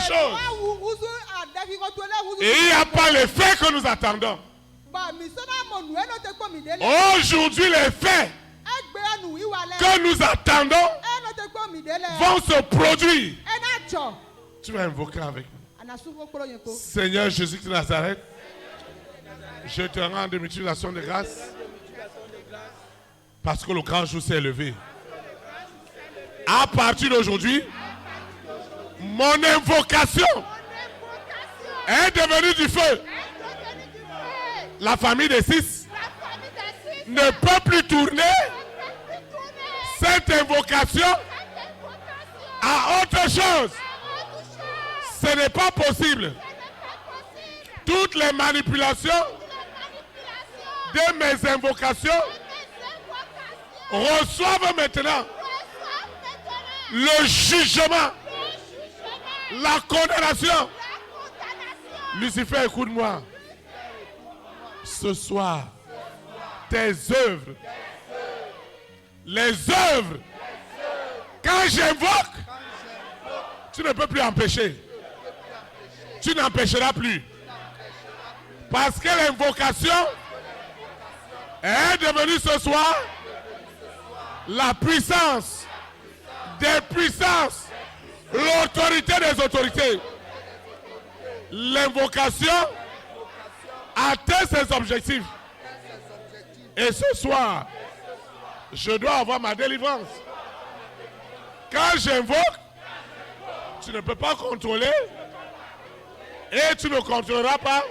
choses. Et il n'y a pas les faits que nous attendons. Aujourd'hui, les faits que nous attendons vont se produire. Tu vas invoquer avec nous. Seigneur Jésus de Nazareth, je te rends de multiplication de grâce parce que le grand jour s'est levé. À partir d'aujourd'hui, mon invocation est devenue du feu. La famille des 6 ne peut plus tourner cette invocation à autre chose. Ce n'est pas possible. Toutes les manipulations de mes invocations reçoivent maintenant le jugement, la condamnation. Lucifer, écoute-moi. Ce soir, tes œuvres, les œuvres, quand j'invoque, tu ne peux plus empêcher. Tu n'empêcheras plus. Parce que l'invocation est devenue ce soir la puissance des puissances, l'autorité des autorités. L'invocation atteint ses objectifs. Et ce soir, je dois avoir ma délivrance. Quand j'invoque, tu ne peux pas contrôler et tu ne contrôleras pas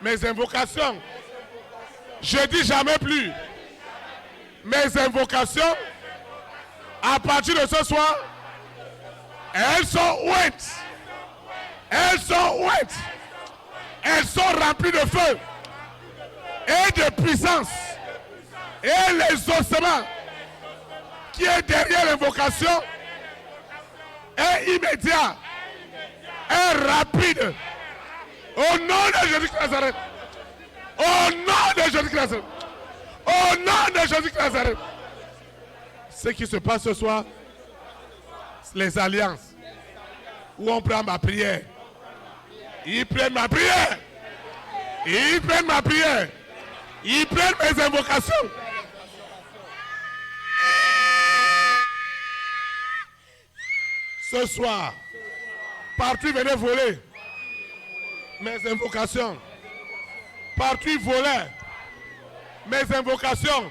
mes invocations. Je dis jamais plus. Mes invocations, à partir de ce soir, elles sont ouïes. Elles sont ouïes. Elles sont remplies de feu et de puissance. Et l'exaucement qui est derrière l'invocation est immédiat, est rapide. Au nom de Jésus-Christ de Nazareth. Au nom de Jésus-Christ de Nazareth. Au nom de Jésus-Christ de Nazareth. Ce qui se passe ce soir, les alliances, où on prend ma prière. Ils prennent ma prière. Ils prennent ma prière. Ils prennent mes invocations. Ce soir, partout ils venaient voler mes invocations. Partout ils volaient mes invocations.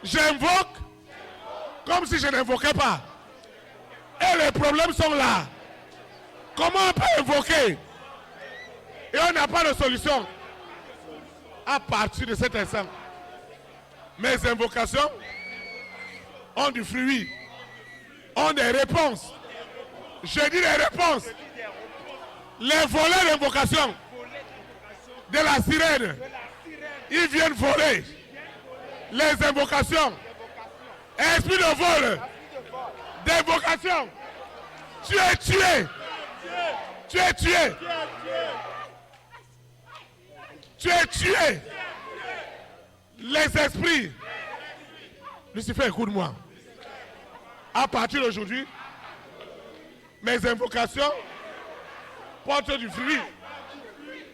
J'invoque comme si je n'invoquais pas. Et les problèmes sont là. Comment on peut invoquer et on n'a pas de solution? À partir de cet instant, mes invocations ont du fruit, ont des réponses. Je dis des réponses. Les voleurs d'invocation de la sirène, ils viennent voler les invocations. Esprit de vol, d'invocation. Tu es tué. Tu es tué. Tu es tué. Les esprits. Lucifer, écoute-moi. À partir d'aujourd'hui, mes invocations portent du fruit.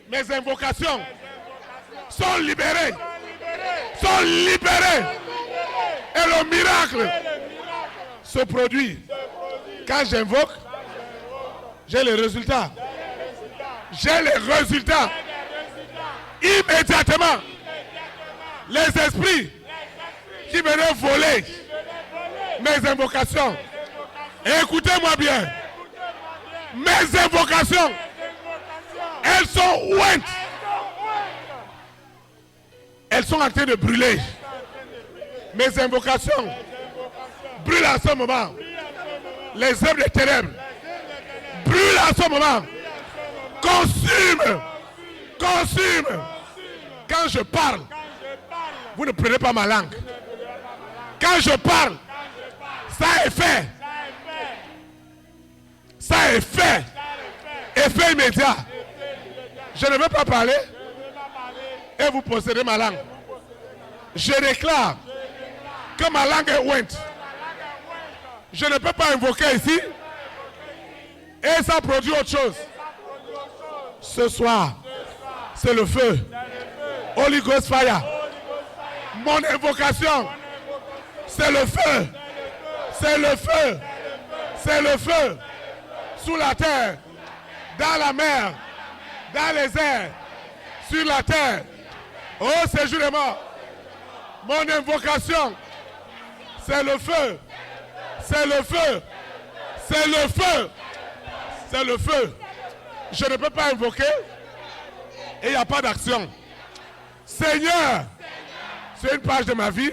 Mes invocations sont libérées. Sont libérées. Et le miracle se produit. Quand j'invoque, j'ai les résultats. J'ai les résultats. Immédiatement, les esprits qui venaient voler mes invocations. Écoutez-moi bien. Mes invocations, elles sont ouïes. Elles sont en train de brûler. Mes invocations brûlent à ce moment. Les œuvres des ténèbres brûlent à ce moment. Consume. Consume. Quand je parle, vous ne prenez pas ma langue. Quand je parle, ça est fait. Ça est fait. Effet immédiat. Je ne veux pas parler et vous possédez ma langue. Je déclare que ma langue est ouinte. Je ne peux pas invoquer ici Et ça produit autre chose. Ce soir, c'est le feu. Holy Ghost Fire. Mon invocation, c'est le feu. C'est le feu. C'est le feu. Sous la terre, dans la mer, dans les airs, sur la terre. Oh, séjour des morts. Mon invocation, c'est le feu. C'est le feu. C'est le feu. C'est le feu. Je ne peux pas invoquer et il n'y a pas d'action. Seigneur, c'est une page de ma vie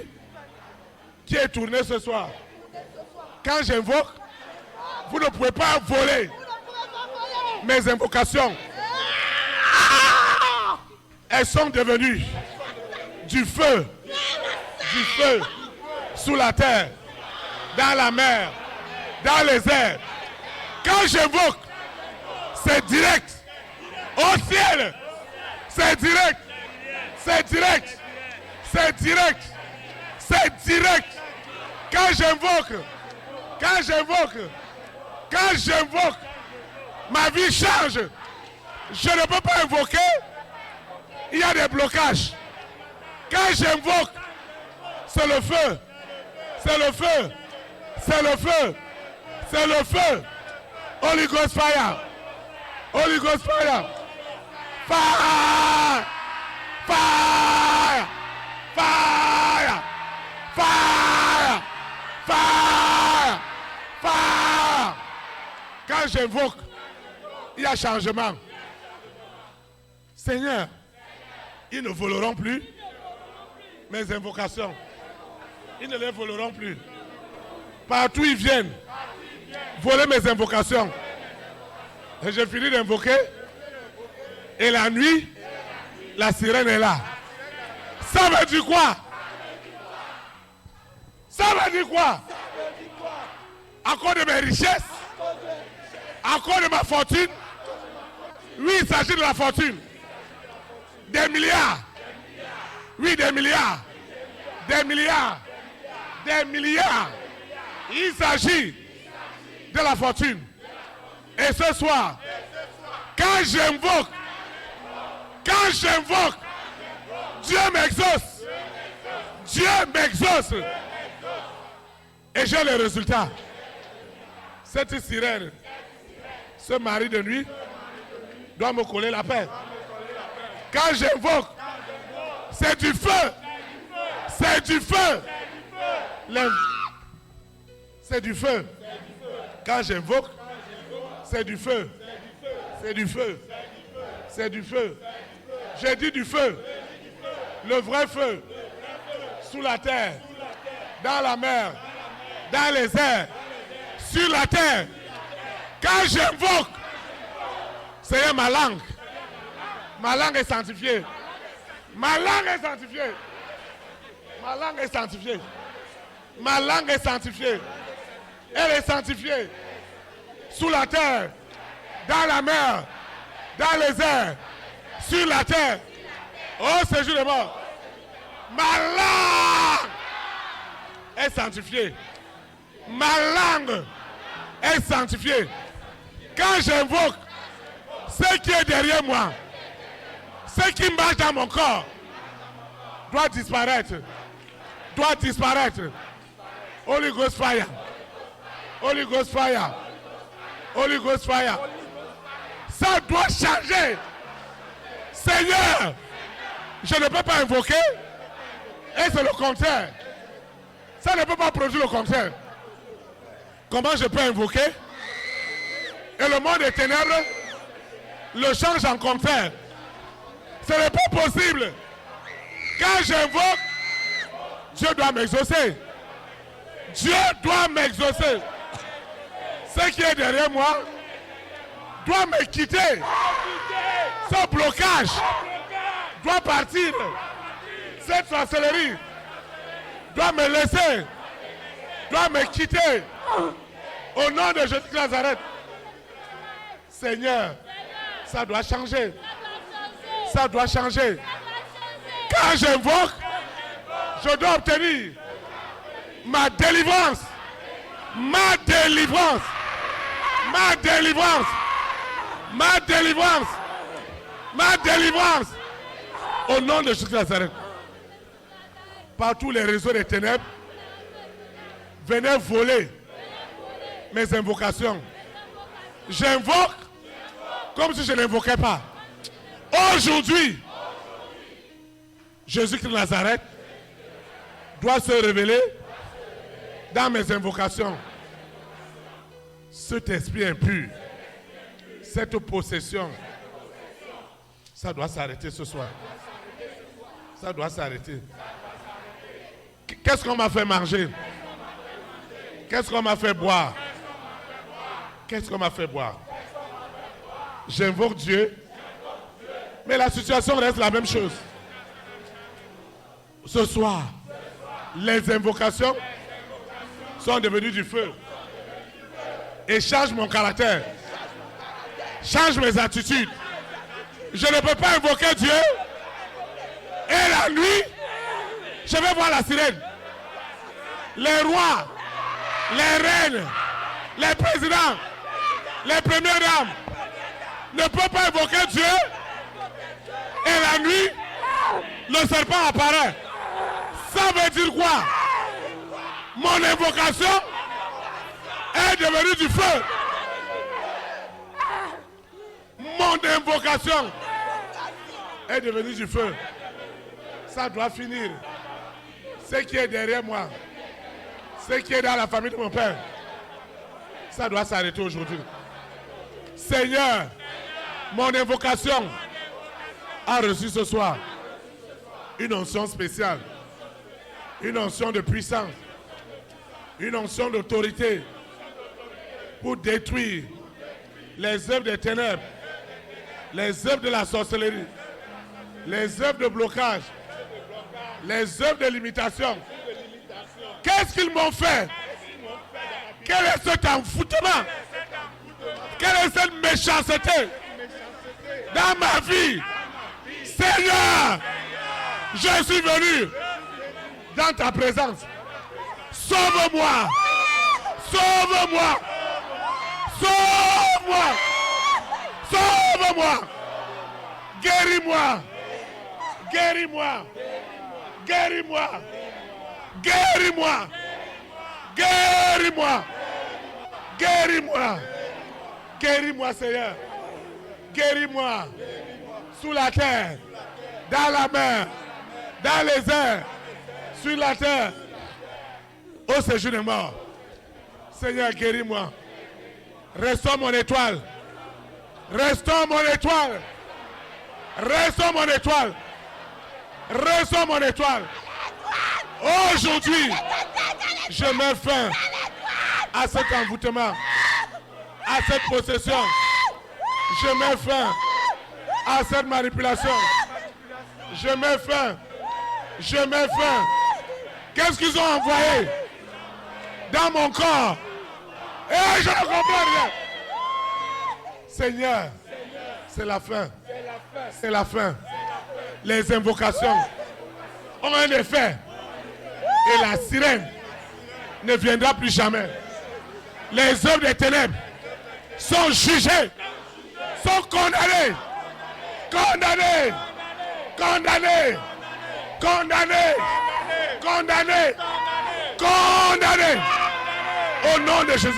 qui est tournée ce soir. Quand j'invoque, vous ne pouvez pas voler mes invocations. Elles sont devenues du feu sous la terre, dans la mer, dans les airs. Quand j'invoque, c'est direct. Au ciel, c'est direct. C'est direct. C'est direct. C'est direct. Quand j'invoque, ma vie change. Je ne peux pas invoquer. Il y a des blocages. Quand j'invoque, c'est le feu. C'est le feu. C'est le feu. C'est le feu. Holy Ghost Fire. Holy Ghost Fire. Fire. Fire. Fire. Fire. Fire. Fire. Quand j'invoque, il y a changement. Seigneur, ils ne voleront plus mes invocations. Ils ne les voleront plus. Partout ils viennent voler mes invocations. Et j'ai fini d'invoquer. Et la nuit, la sirène est là. Ça veut dire quoi? Ça veut dire quoi? À cause de mes richesses, à cause de ma fortune. Oui, il s'agit de la fortune. Des milliards. Oui, des milliards. Des milliards. Des milliards. Il s'agit de la fortune. Et ce soir, quand j'invoque, Dieu m'exauce. Dieu m'exauce. Et j'ai le résultat. Cette sirène, ce mari de nuit, doit me coller la paix. Quand j'invoque, c'est du feu. C'est du feu. C'est du feu. Quand j'invoque, c'est du feu. C'est du feu. C'est du feu. J'ai dit du feu. Le vrai feu. Sous la terre. Dans la mer. Dans les airs. Sur la terre. Quand j'invoque, c'est ma langue. Ma langue est sanctifiée. Ma langue est sanctifiée. Ma langue est sanctifiée. Ma langue est sanctifiée. Elle est sanctifiée. Sous la terre, dans la mer, dans les airs, sur la terre. Oh, séjour de mort. Ma langue est sanctifiée. Ma langue est sanctifiée. Quand j'invoque, ce qui est derrière moi, ce qui marche dans mon corps, doit disparaître. Doit disparaître. Holy Ghost Fire. Holy Ghost Fire. Holy Ghost Fire. Ça doit changer. Seigneur, je ne peux pas invoquer et c'est le contraire. Ça ne peut pas produire le contraire. Comment je peux invoquer et le monde des ténèbres le change en contraire? Ce n'est pas possible. Quand j'invoque, Dieu doit m'exaucer. Dieu doit m'exaucer. Ce qui est derrière moi doit me quitter. Ce blocage doit partir. Cette sorcellerie doit me laisser, doit me quitter. Au nom de Jésus de Nazareth. Seigneur, ça doit changer. Ça doit changer. Quand j'invoque, je dois obtenir ma délivrance. Ma délivrance. Ma délivrance. Ma délivrance. Ma délivrance. Au nom de Jésus de Nazareth. Par tous les réseaux des ténèbres, venez voler mes invocations. J'invoque comme si je n'invoquais pas. Aujourd'hui, Jésus-Christ de Nazareth doit se révéler dans mes invocations. Cet esprit impur, cette possession, ça doit s'arrêter ce soir. Ça doit s'arrêter. Qu'est-ce qu'on m'a fait manger? Qu'est-ce qu'on m'a fait boire? Qu'est-ce qu'on m'a fait boire? J'invoque Dieu, mais la situation reste la même chose. Ce soir, les invocations sont devenues du feu. Et change mon caractère. Change mes attitudes. Je ne peux pas invoquer Dieu. Et la nuit, je vais voir la sirène. Les rois, les reines, les présidents, les premières dames ne peuvent pas invoquer Dieu. Et la nuit, le serpent apparaît. Ça veut dire quoi? Mon invocation est devenue du feu. Mon invocation est devenue du feu. Ça doit finir. Ce qui est derrière moi, ce qui est dans la famille de mon père, ça doit s'arrêter aujourd'hui. Seigneur, mon invocation a reçu ce soir une onction spéciale, une onction de puissance, une onction d'autorité pour détruire les œuvres des ténèbres, les œuvres de la sorcellerie, les œuvres de blocage, les œuvres de limitation. Qu'est-ce qu'ils m'ont fait? Quel est cet envoûtement? Quelle est cette méchanceté dans ma vie? Seigneur, je suis venu dans ta présence. Sauve-moi! Sauve-moi! Sauve-moi! Sauve-moi! Guéris-moi! Guéris-moi! Guéris-moi! Guéris-moi! Guéris-moi! Guéris-moi! Guéris-moi, Seigneur! Guéris-moi! Sous la terre, dans la mer, dans les airs, sur la terre, au séjour des morts. Seigneur, guéris-moi. Restaure mon étoile. Restaure mon étoile. Restaure mon étoile. Restaure mon étoile. Aujourd'hui, je mets fin à cet envoûtement, à cette possession. Je mets fin à cette manipulation. Je mets fin. Je mets fin. Qu'est-ce qu'ils ont envoyé dans mon corps? Et je ne comprends rien. Seigneur, c'est la fin. C'est la fin. Les invocations ont un effet. Et la sirène ne viendra plus jamais. Les œuvres des ténèbres sont jugées, sont condamnées. Condamnées. Condamnées. Condamnées. Condamnées. Condamnées. Au nom de Jésus.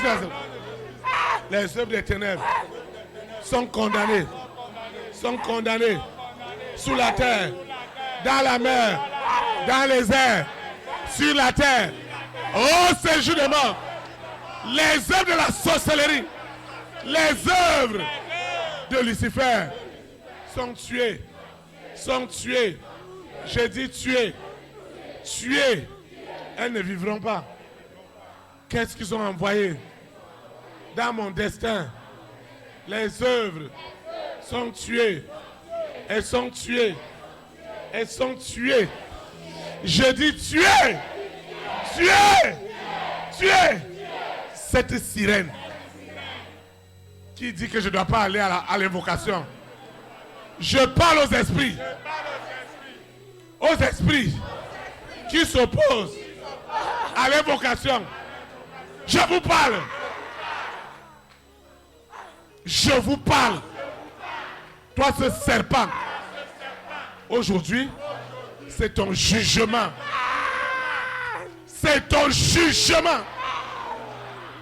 Les œuvres des ténèbres sont condamnées. Sont condamnées. Sous la terre, dans la mer, dans les airs, sur la terre. Au séjour des morts. Les œuvres de la sorcellerie, les œuvres de Lucifer sont tuées. Sont tuées. J'ai dit tuées. Tuées. Elles ne vivront pas. Qu'est-ce qu'ils ont envoyé dans mon destin? Les œuvres sont tuées. Elles sont tuées. Elles sont tuées. Je dis tuées. Tuées. Tuées. Cette sirène qui dit que je ne dois pas aller à l'invocation. Je parle aux esprits. Aux esprits qui s'opposent à l'invocation. Je vous parle. Je vous parle. Toi, ce serpent. Aujourd'hui, c'est ton jugement. C'est ton jugement.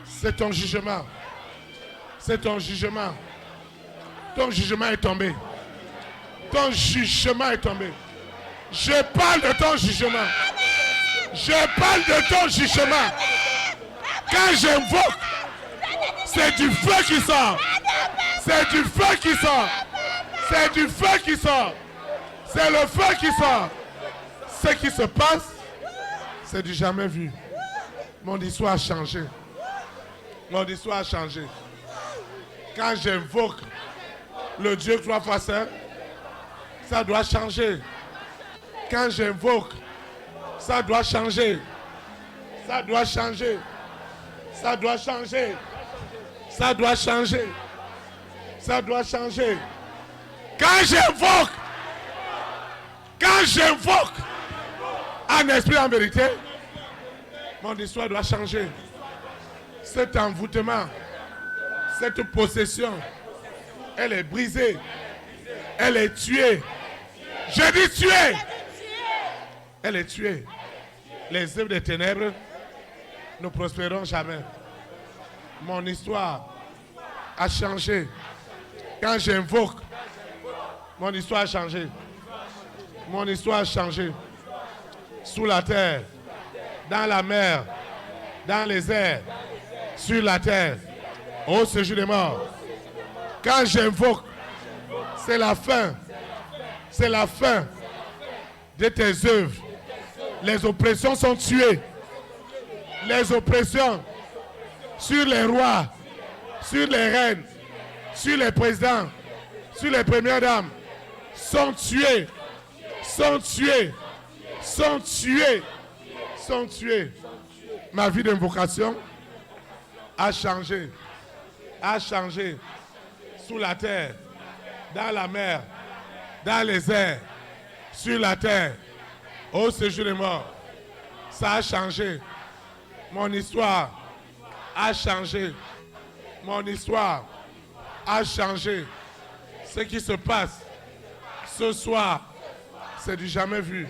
C'est ton jugement. C'est ton jugement. Ton jugement est tombé. Ton jugement est tombé. Je parle de ton jugement. Je parle de ton jugement. Quand j'invoque, c'est du feu qui sort. C'est du feu qui sort. C'est du feu qui sort. C'est le feu qui sort. Ce qui se passe, c'est du jamais vu. Mon histoire a changé. Mon histoire a changé. Quand j'invoque le Dieu 3 fois saint, ça doit changer. Quand j'invoque, ça doit changer. Ça doit changer. Ça doit changer. Ça doit changer. Ça doit changer. Quand j'invoque en esprit, en vérité, mon histoire doit changer. Cet envoûtement, cette possession, elle est brisée. Elle est tuée. Je dis tuée. Elle est tuée. Les œuvres des ténèbres ne prospéreront jamais. Mon histoire a changé. Quand j'invoque, mon histoire a changé. Mon histoire a changé. Sous la terre, dans la mer, dans les airs, sur la terre, au séjour des morts. Quand j'invoque, c'est la fin. C'est la fin de tes œuvres. Les oppressions sont tuées. Les oppressions sur les rois, sur les reines, sur les présidents, sur les premières dames sont tuées. Sont tuées. Sont tuées. Sont tuées. Ma vie d'invocation a changé. A changé. Sous la terre, dans la mer, dans les airs, sur la terre, au séjour des morts. Ça a changé. Mon histoire a changé. Mon histoire a changé. Ce qui se passe ce soir, c'est du jamais vu.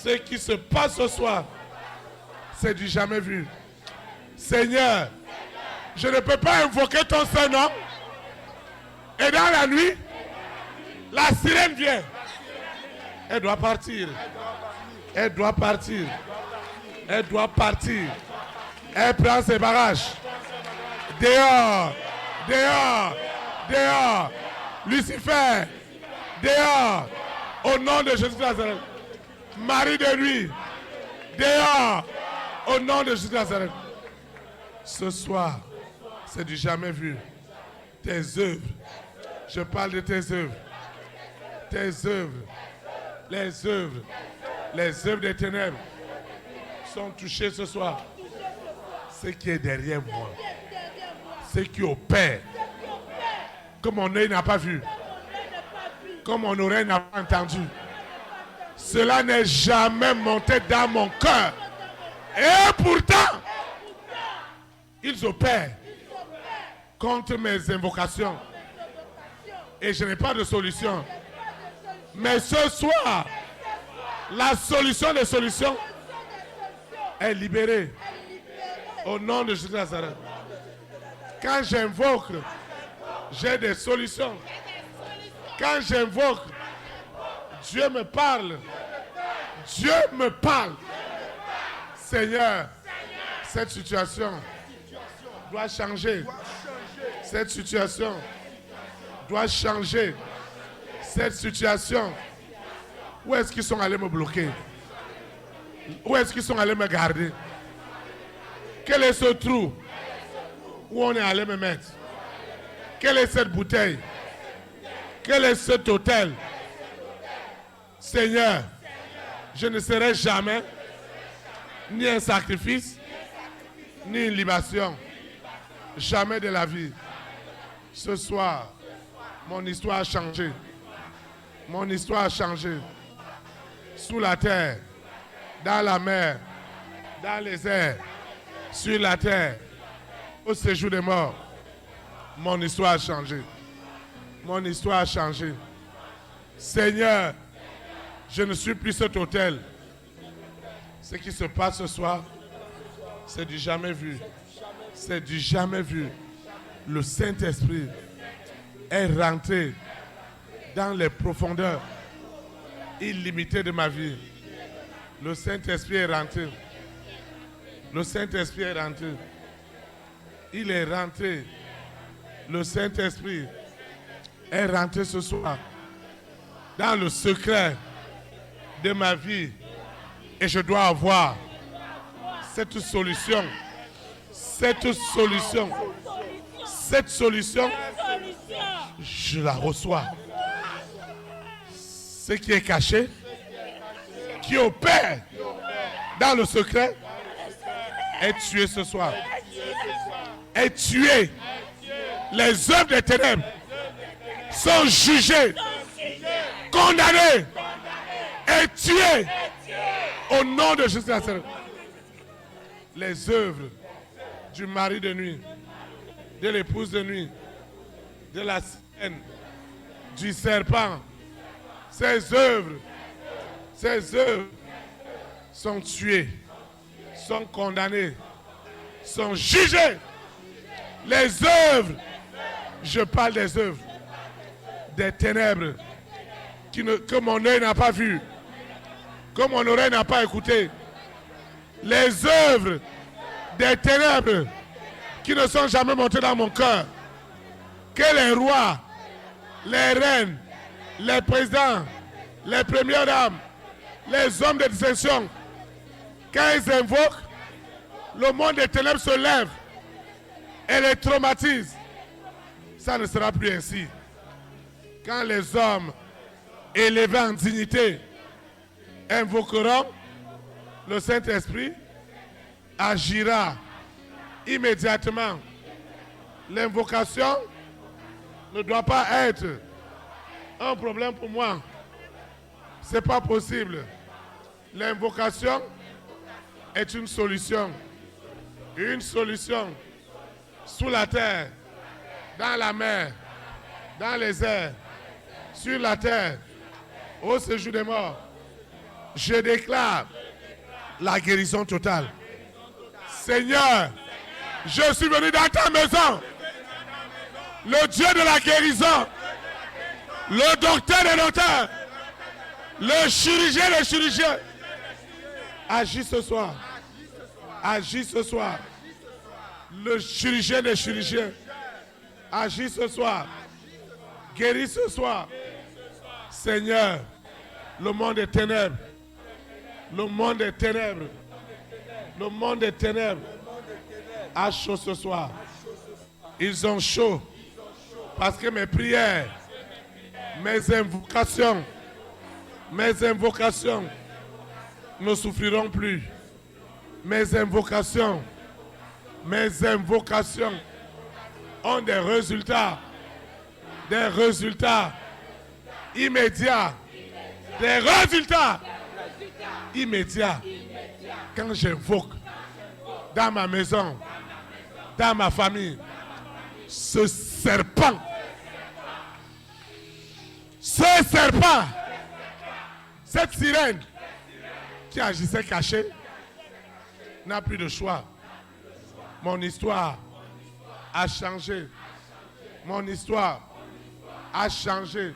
Ce qui se passe ce soir, c'est du jamais vu. Seigneur, je ne peux pas invoquer ton Saint-Nom. Et dans la nuit, la sirène vient. Elle doit partir. Elle doit partir. Elle doit partir. Elle prend ses bagages. Dehors. Dehors. Dehors. Lucifer. Dehors. Au nom de Jésus de Nazareth. Marie de nuit. Dehors. Au nom de Jésus de Nazareth. Ce soir, c'est du jamais vu. Tes œuvres. Je parle de tes œuvres. Tes œuvres. Les œuvres. Les œuvres des ténèbres sont touchées ce soir. Ce qui est derrière moi. Ce qui opère. Comme mon œil n'a pas vu. Comme mon oreille n'a pas entendu. Cela n'est jamais monté dans mon cœur. Et pourtant, ils opèrent contre mes invocations. Et je n'ai pas de solution. Mais ce soir, la solution des solutions est libérée. Au nom de Jésus de Nazareth. Quand j'invoque, j'ai des solutions. Quand j'invoque, Dieu me parle. Dieu me parle. Seigneur, cette situation doit changer. Cette situation doit changer. Cette situation. Où est-ce qu'ils sont allés me bloquer? Où est-ce qu'ils sont allés me garder? Quel est ce trou où on est allé me mettre? Quelle est cette bouteille? Quel est cet hôtel? Seigneur, je ne serai jamais ni un sacrifice, ni une libation. Jamais de la vie. Ce soir, mon histoire a changé. Mon histoire a changé. Sous la terre, dans la mer, dans les airs, sur la terre, au séjour des morts. Mon histoire a changé. Mon histoire a changé. Seigneur, je ne suis plus cet hôtel. Ce qui se passe ce soir, c'est du jamais vu. C'est du jamais vu. Le Saint-Esprit est rentré dans les profondeurs illimitées de ma vie. Le Saint-Esprit est rentré. Le Saint-Esprit est rentré. Il est rentré. Le Saint-Esprit est rentré ce soir dans le secret de ma vie. Et je dois avoir cette solution. Cette solution. Cette solution, je la reçois. Ce qui est caché, qui opère dans le secret, est tué ce soir. Est tué. Les œuvres des ténèbres sont jugées, condamnées et tuées au nom de Jésus. Les œuvres du mari de nuit, de l'épouse de nuit, de la sienne, du serpent, ces œuvres sont tuées, sont condamnées, sont jugées. Les œuvres, je parle des œuvres, des ténèbres que mon œil n'a pas vu, que mon oreille n'a pas écouté. Les œuvres des ténèbres qui ne sont jamais montées dans mon cœur. Que les rois, les reines, les présidents, les premières dames, les hommes de distinction, quand ils invoquent, le monde des ténèbres se lève et les traumatise. Ça ne sera plus ainsi. Quand les hommes élevés en dignité invoqueront, le Saint-Esprit agira immédiatement. L'invocation ne doit pas être un problème pour moi. Ce n'est pas possible. L'invocation est une solution. Une solution sous la terre, dans la mer, dans les airs, sur la terre, au séjour des morts. Je déclare la guérison totale. Seigneur, je suis venu dans ta maison. Le Dieu de la guérison, le docteur des docteurs, le chirurgien des chirurgiens. Agis ce soir. Agis ce soir. Le chirurgien des chirurgiens. Agis ce soir. Guéris ce soir. Seigneur, le monde des ténèbres. Le monde des ténèbres. Le monde des ténèbres a chaud ce soir. Ils ont chaud parce que mes prières, mes invocations ne souffriront plus. Mes invocations ont des résultats immédiats, des résultats immédiats. Quand j'invoque dans ma maison, dans ma famille, ce serpent, cette sirène qui agissait cachée, n'a plus de choix. Mon histoire a changé. Mon histoire a changé.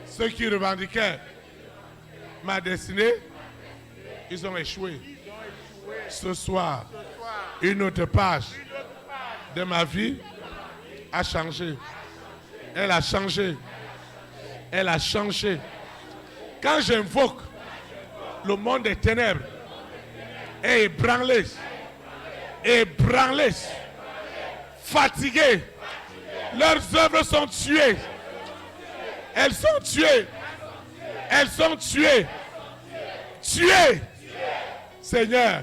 Ceux qui revendiquaient ma destinée, ils ont échoué. Ce soir, une autre page de ma vie a changé. Elle a changé. Elle a changé. Quand j'invoque, le monde des ténèbres est ébranlé, fatigué. Leurs œuvres sont tuées. Elles sont tuées. Elles sont tuées. Tuées. Seigneur,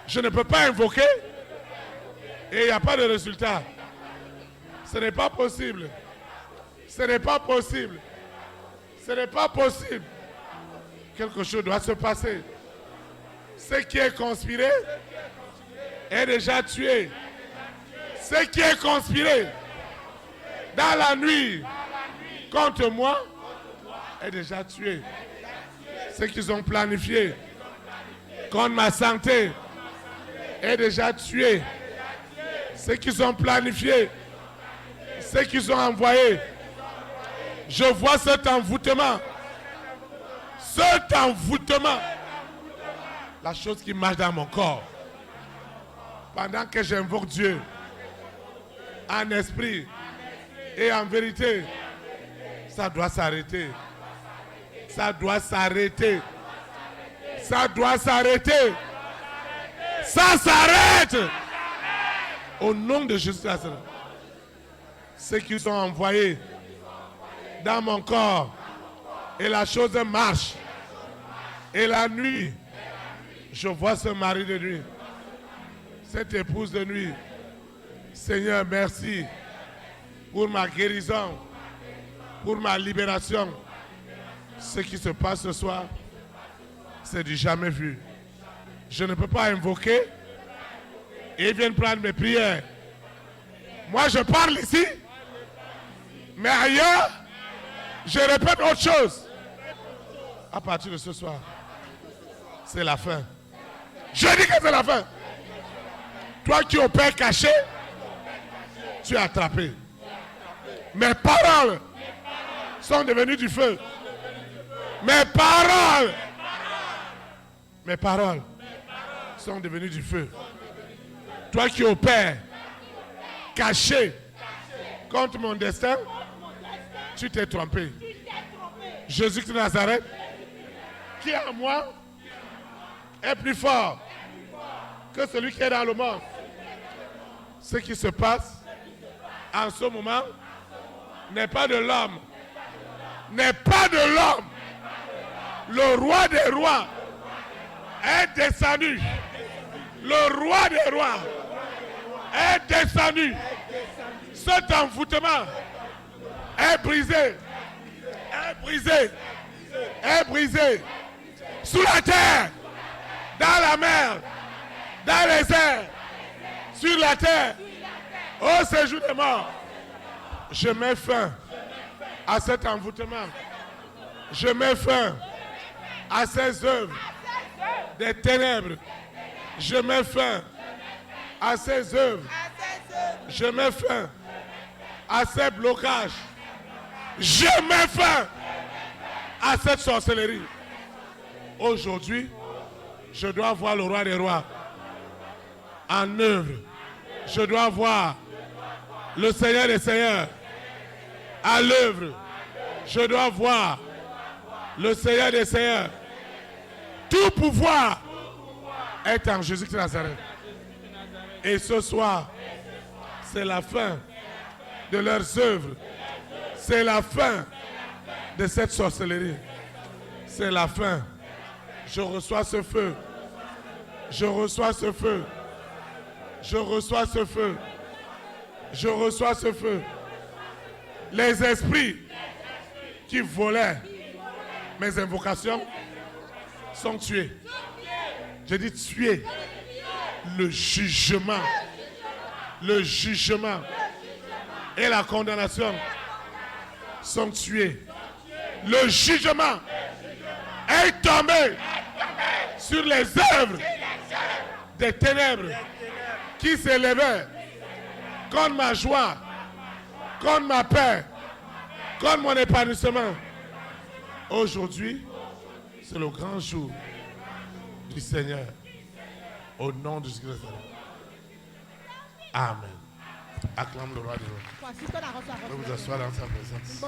je ne peux pas invoquer et il n'y a pas de résultat. Ce n'est pas possible. Ce n'est pas possible. Ce n'est pas possible. Quelque chose doit se passer. Ce qui est conspiré est déjà tué. Ce qui est conspiré dans la nuit contre moi est déjà tué. Ce qu'ils ont planifié contre ma santé est déjà tué. Ce qu'ils ont planifié, ce qu'ils ont envoyé. Je vois cet envoûtement. Cet envoûtement. La chose qui marche dans mon corps. Pendant que j'invoque Dieu en esprit et en vérité, ça doit s'arrêter. Ça doit s'arrêter. Ça doit s'arrêter. Ça s'arrête. Au nom de Jésus. Ceux qui sont envoyés dans mon corps et la chose marche. Et la nuit, je vois ce mari de nuit, cette épouse de nuit. Seigneur, merci pour ma guérison, pour ma libération. Ce qui se passe ce soir, c'est du jamais vu. Je ne peux pas invoquer et ils viennent prendre mes prières. Moi, je parle ici, mais ailleurs, je répète autre chose. À partir de ce soir, c'est la fin. Je dis que c'est la fin. Toi qui opères caché, tu es attrapé. Mes paroles sont devenues du feu. Mes paroles sont devenues du feu. Toi qui opères caché contre mon destin, tu t'es trompé. Jésus de Nazareth, qui est en moi, est plus fort que celui qui est dans le monde. Ce qui se passe en ce moment n'est pas de l'homme. N'est pas de l'homme. Le roi des rois est descendu. Le roi des rois est descendu. Cet envoûtement est brisé. Est brisé. Est brisé. Sous la terre, dans la mer, dans les airs, sur la terre, au séjour des morts. Je mets fin à cet envoûtement. Je mets fin à ces œuvres des ténèbres. Je mets fin à ces œuvres. Je mets fin à ces blocages. Je mets fin à cette sorcellerie. Aujourd'hui, je dois voir le roi des rois en œuvre. Je dois voir le Seigneur des seigneurs à l'œuvre. Je dois voir le Seigneur des seigneurs. Tout pouvoir est en Jésus de Nazareth. Et ce soir, c'est la fin de leurs œuvres. C'est la fin de cette sorcellerie. C'est la fin. Je reçois ce feu. Je reçois ce feu. Je reçois ce feu. Je reçois ce feu. Les esprits qui volaient mes invocations sont tués. Je dis tués. Le jugement et la condamnation sont tués. Le jugement est tombé sur les œuvres des ténèbres qui s'élevaient contre ma joie, contre ma paix, contre mon épanouissement. Aujourd'hui, c'est le grand jour du Seigneur. Au nom de Jésus-Christ. Amen. Acclame le roi des rois. Vous pouvez vous asseoir dans sa présence.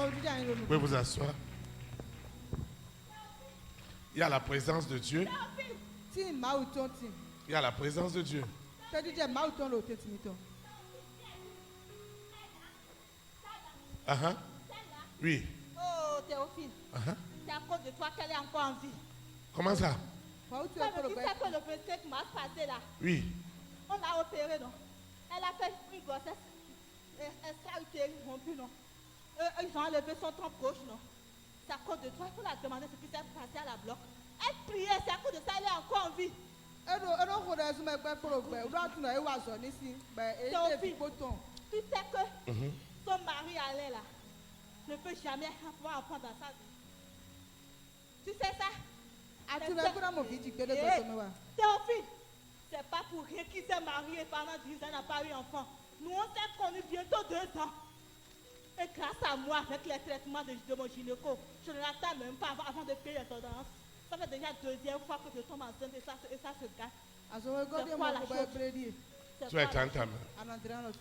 Vous pouvez vous asseoir. Il y a la présence de Dieu. Il y a la présence de Dieu. Oui. Oh, Théophile. C'est à cause de toi qu'elle est encore en vie. Comment ça? Tu sais que le 25 mars passé là. Oui. On l'a opéré, non? Elle a fait une grossesse extra-utérine rompue, non? Ils ont enlevé son tronc gauche, non? C'est à cause de toi. Il faut la demander ce qui s'est passé à la bloc. Elle priait, c'est à cause de ça, elle est encore en vie. Théophile, tu sais que son mari allait là, ne peut jamais avoir enfant dans sa vie. Tu sais ça? Théophile, c'est pas pour rien qu'il s'est marié pendant 10 ans, n'a pas eu enfant. Nous, on s'est connus bientôt 2 ans. Et grâce à moi, avec les traitements de mon gynéco, je ne l'attends même pas avant de payer les ordonnances. Ça fait déjà 2e fois que je tombe enceinte et ça se gâte. C'est quoi la chose? Tu es ta main.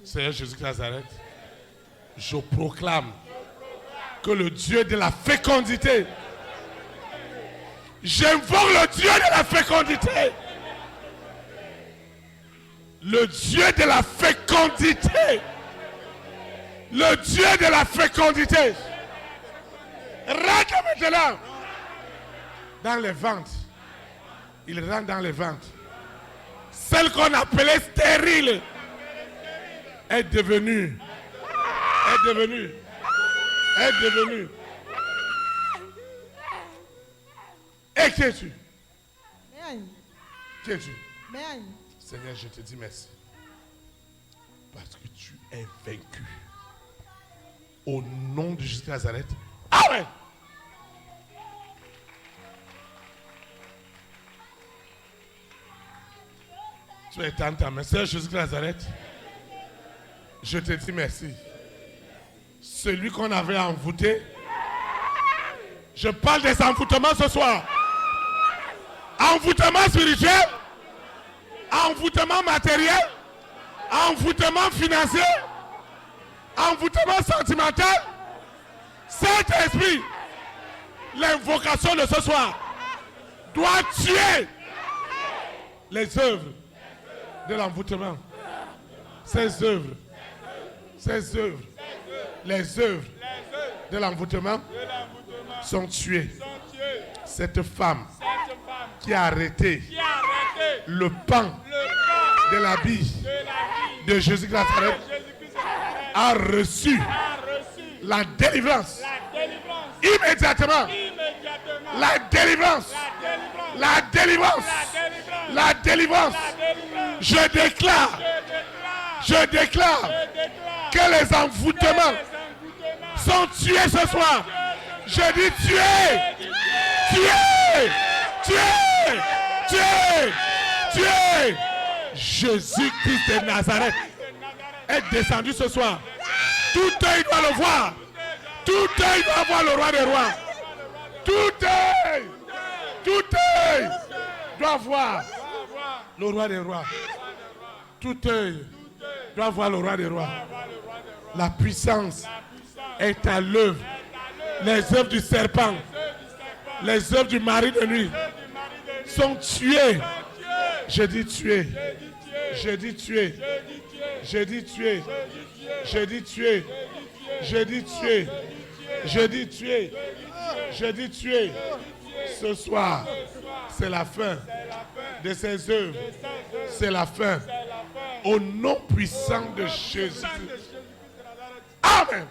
Seigneur Jésus de Nazareth, je proclame que le Dieu de la fécondité, j'invoque le Dieu de la fécondité, le Dieu de la fécondité, le Dieu de la fécondité, rentre maintenant dans les ventres. Il rentre dans les ventres. Celle qu'on appelait stérile est devenue. Et qui es-tu? Qui es-tu? Seigneur, je te dis merci. Parce que tu es vaincu. Au nom de Jésus de Nazareth. Amen. Tu es dans ta main. Seigneur Jésus de Nazareth. Je te dis merci. Celui qu'on avait envoûté. Je parle des envoûtements ce soir. Envoûtement spirituel. Envoûtement matériel. Envoûtement financier. Envoûtement sentimental. Saint-Esprit, l'invocation de ce soir doit tuer les œuvres de l'envoûtement. Ces œuvres, les œuvres de l'envoûtement sont tuées. Cette femme qui a arrêté le pan de la vie de Jésus de Nazareth a reçu la délivrance. Immédiatement. La délivrance. La délivrance. La délivrance. Je déclare que les envoûtements sont tués ce soir. Je dis tués. Tués. Jésus-Christ de Nazareth est descendu ce soir. Tout œil doit le voir. Tout œil doit voir le roi des rois. Tout œil doit voir le roi des rois. Tout œil doit voir le roi des rois. La puissance est à l'œuvre. Les œuvres du serpent, les œuvres du mari de nuit sont tuées. Je dis tuées. Je dis tuées. Je dis tuées. Je dis tuées. Je dis tuées. Je dis tuées. Je dis tuées. Ce soir, c'est la fin de ces œuvres. C'est la fin. Au nom puissant de Jésus. Amen.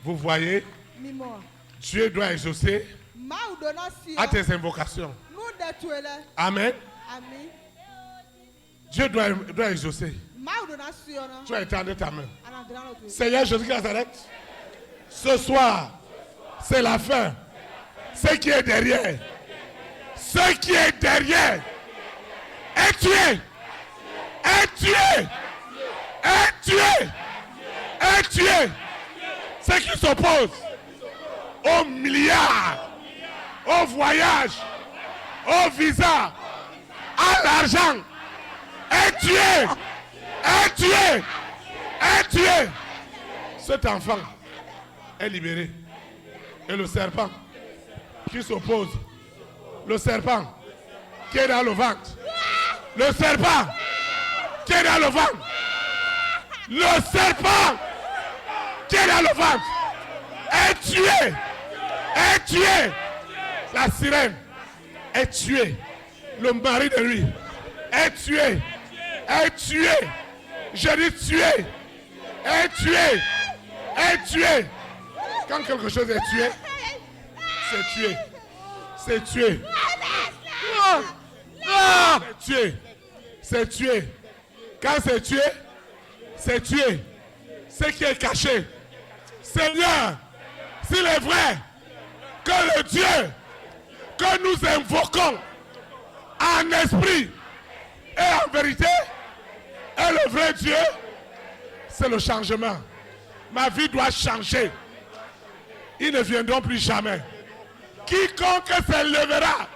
Vous voyez, Dieu doit exaucer à tes invocations. Amen. Dieu doit exaucer. Tu vas étendre ta main. Seigneur Jésus de Nazareth, ce soir, c'est la fin. Ce qui est derrière, est tué. Ce qui s'oppose aux milliards, au voyage, au visa, à l'argent, est tué. Cet enfant est libéré. Et le serpent qui s'oppose, le serpent qui est dans le ventre, le serpent qui est dans le ventre, le serpent qui est dans le ventre est tué. La sirène est tuée. Le mari de lui est tué. Je dis tué. Est tué. Quand quelque chose est tué, c'est tué. C'est tué. Quand c'est tué, c'est tué. Ce qui est caché. Seigneur, s'il est vrai que le Dieu que nous invoquons en esprit et en vérité est le vrai Dieu, c'est le changement. Ma vie doit changer. Ils ne viendront plus jamais. Quiconque s'élèvera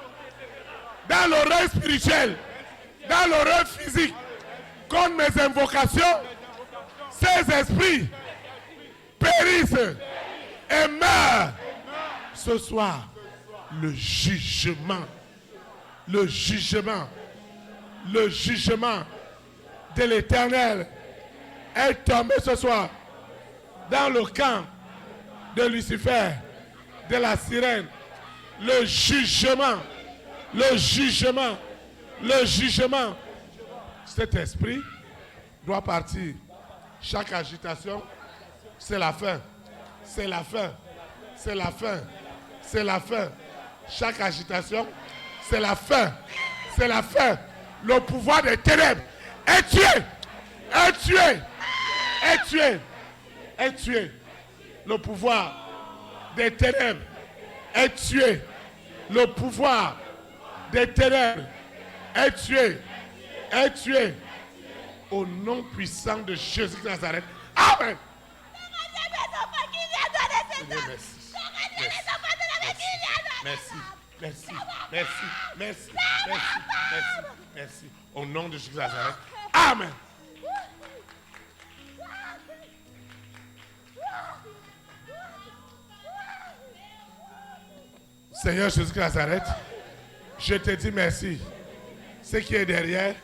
dans l'oreille spirituelle, dans l'oreille physique, contre mes invocations, ces esprits périssent et meurent. Ce soir, le jugement de l'Éternel est tombé ce soir dans le camp de Lucifer, de la sirène. Le jugement. Cet esprit doit partir. Chaque agitation, c'est la fin. C'est la fin. C'est la fin. C'est la fin. Chaque agitation, c'est la fin. C'est la fin. Le pouvoir des ténèbres est tué. Est tué. Est tué. Est tué. Le pouvoir des ténèbres est tué. Le pouvoir des ténèbres est tué. Est tué. Au nom puissant de Jésus de Nazareth. Amen. Merci. Au nom de Jésus de Nazareth. Amen. Seigneur Jésus de Nazareth, je te dis merci. Ce qui est derrière,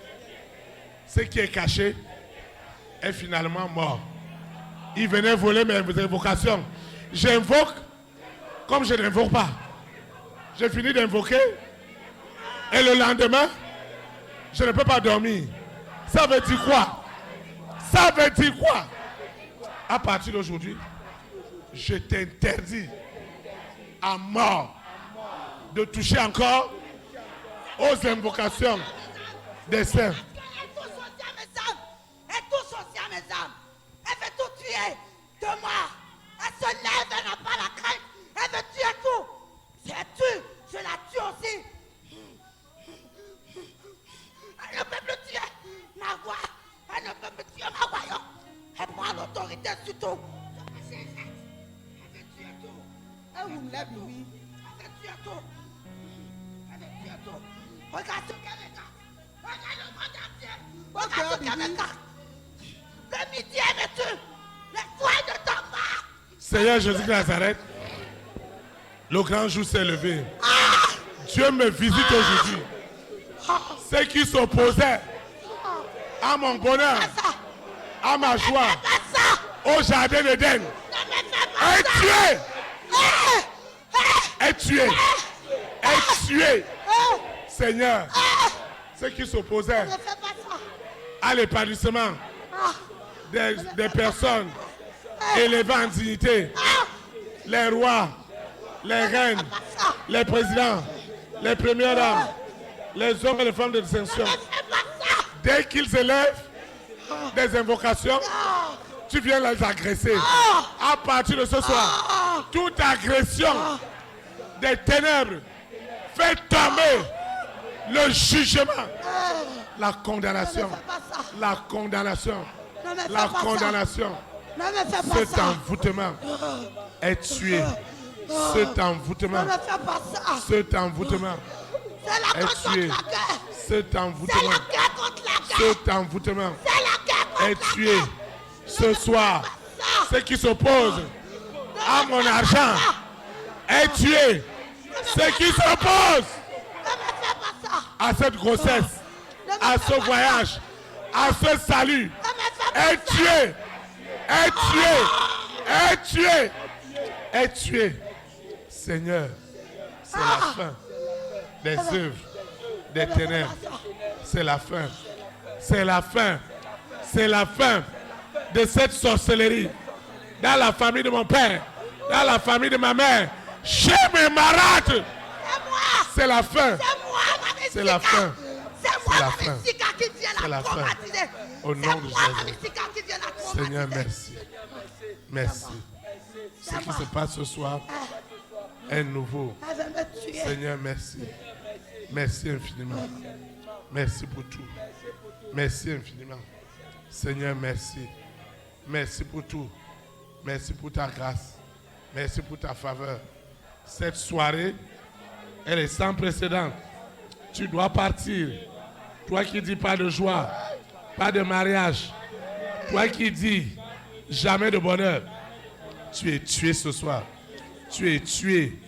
ce qui est caché, est finalement mort. Il venait voler mes invocations. J'invoque comme je n'invoque pas. J'ai fini d'invoquer et le lendemain, je ne peux pas dormir. Ça veut dire quoi? Ça veut dire quoi? À partir d'aujourd'hui, je t'interdis à mort de toucher encore aux invocations des saints. Elle touche aussi à mes âmes. Elle veut tout tuer de moi. Elle se lève, elle n'a pas la crainte. Elle veut tuer tout. Si elle tue, je la tue aussi. Elle ne peut plus tuer ma voix. Elle ne peut plus tuer ma voyant. Elle prend l'autorité sur tout. Elle veut tuer tout. Elle vous lève, oui. Elle veut tuer tout. Elle veut tuer tout. Regarde ce qu'elle regarde. Regarde le monde entier. Regarde ce qu'elle regarde. Le midi, elle me tue. Les soins de ton mort. Seigneur Jésus de Nazareth, le grand jour s'est levé. Dieu me visite aujourd'hui. Ceux qui s'opposaient à mon bonheur, à ma joie, au jardin d'Éden, est tué. Est tué. Est tué. Seigneur, ceux qui s'opposaient à l'épanouissement des personnes élevées en dignité, les rois, les reines, les présidents, les premières dames, les hommes et les femmes de distinction. Dès qu'ils élèvent des invocations, tu viens les agresser. À partir de ce soir, toute agression des ténèbres fait tomber le jugement, la condamnation, la condamnation, la condamnation. Cet envoûtement est tué. Cet envoûtement, cet envoûtement est tué. Cet envoûtement, cet envoûtement est tué. Ce soir, ceux qui s'opposent à mon argent est tué. Ceux qui s'opposent à cette grossesse, à ce voyage, à ce salut, est tué. Est tué. Est tué. Est tué. Seigneur, c'est la fin des œuvres des ténèbres. C'est la fin. C'est la fin. C'est la fin de cette sorcellerie. Dans la famille de mon père, dans la famille de ma mère, chez mes marades. C'est la fin. C'est la fin. C'est la la fin. C'est la fin. Au nom de Jésus. Seigneur, merci. Merci. Ce qui se passe ce soir est nouveau. Seigneur, merci. Merci infiniment. Merci pour tout. Merci infiniment. Seigneur, merci. Merci pour tout. Merci pour ta grâce. Merci pour ta faveur. Cette soirée, elle est sans précédent. Tu dois partir. Toi qui dis pas de joie, pas de mariage. Toi qui dis jamais de bonheur. Tu es tué ce soir. Tu es tué.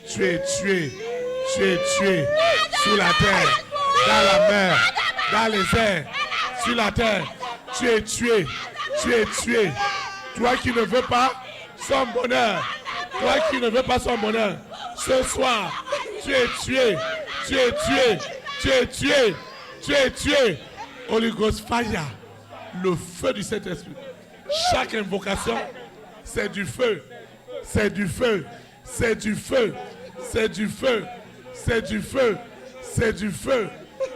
Tu es tué. Tu es tué. Sous la terre, dans la mer, dans les airs, sur la terre. Tu es tué. Tu es tué. Toi qui ne veux pas son bonheur. Toi qui ne veux pas son bonheur. Ce soir, tu es tué. Tu es tué. Tu es tué. Tu es tué. Holy Ghost fire. Le feu du Saint-Esprit. Chaque invocation, c'est du feu. C'est du feu. C'est du feu. C'est du feu. C'est du feu. C'est du feu.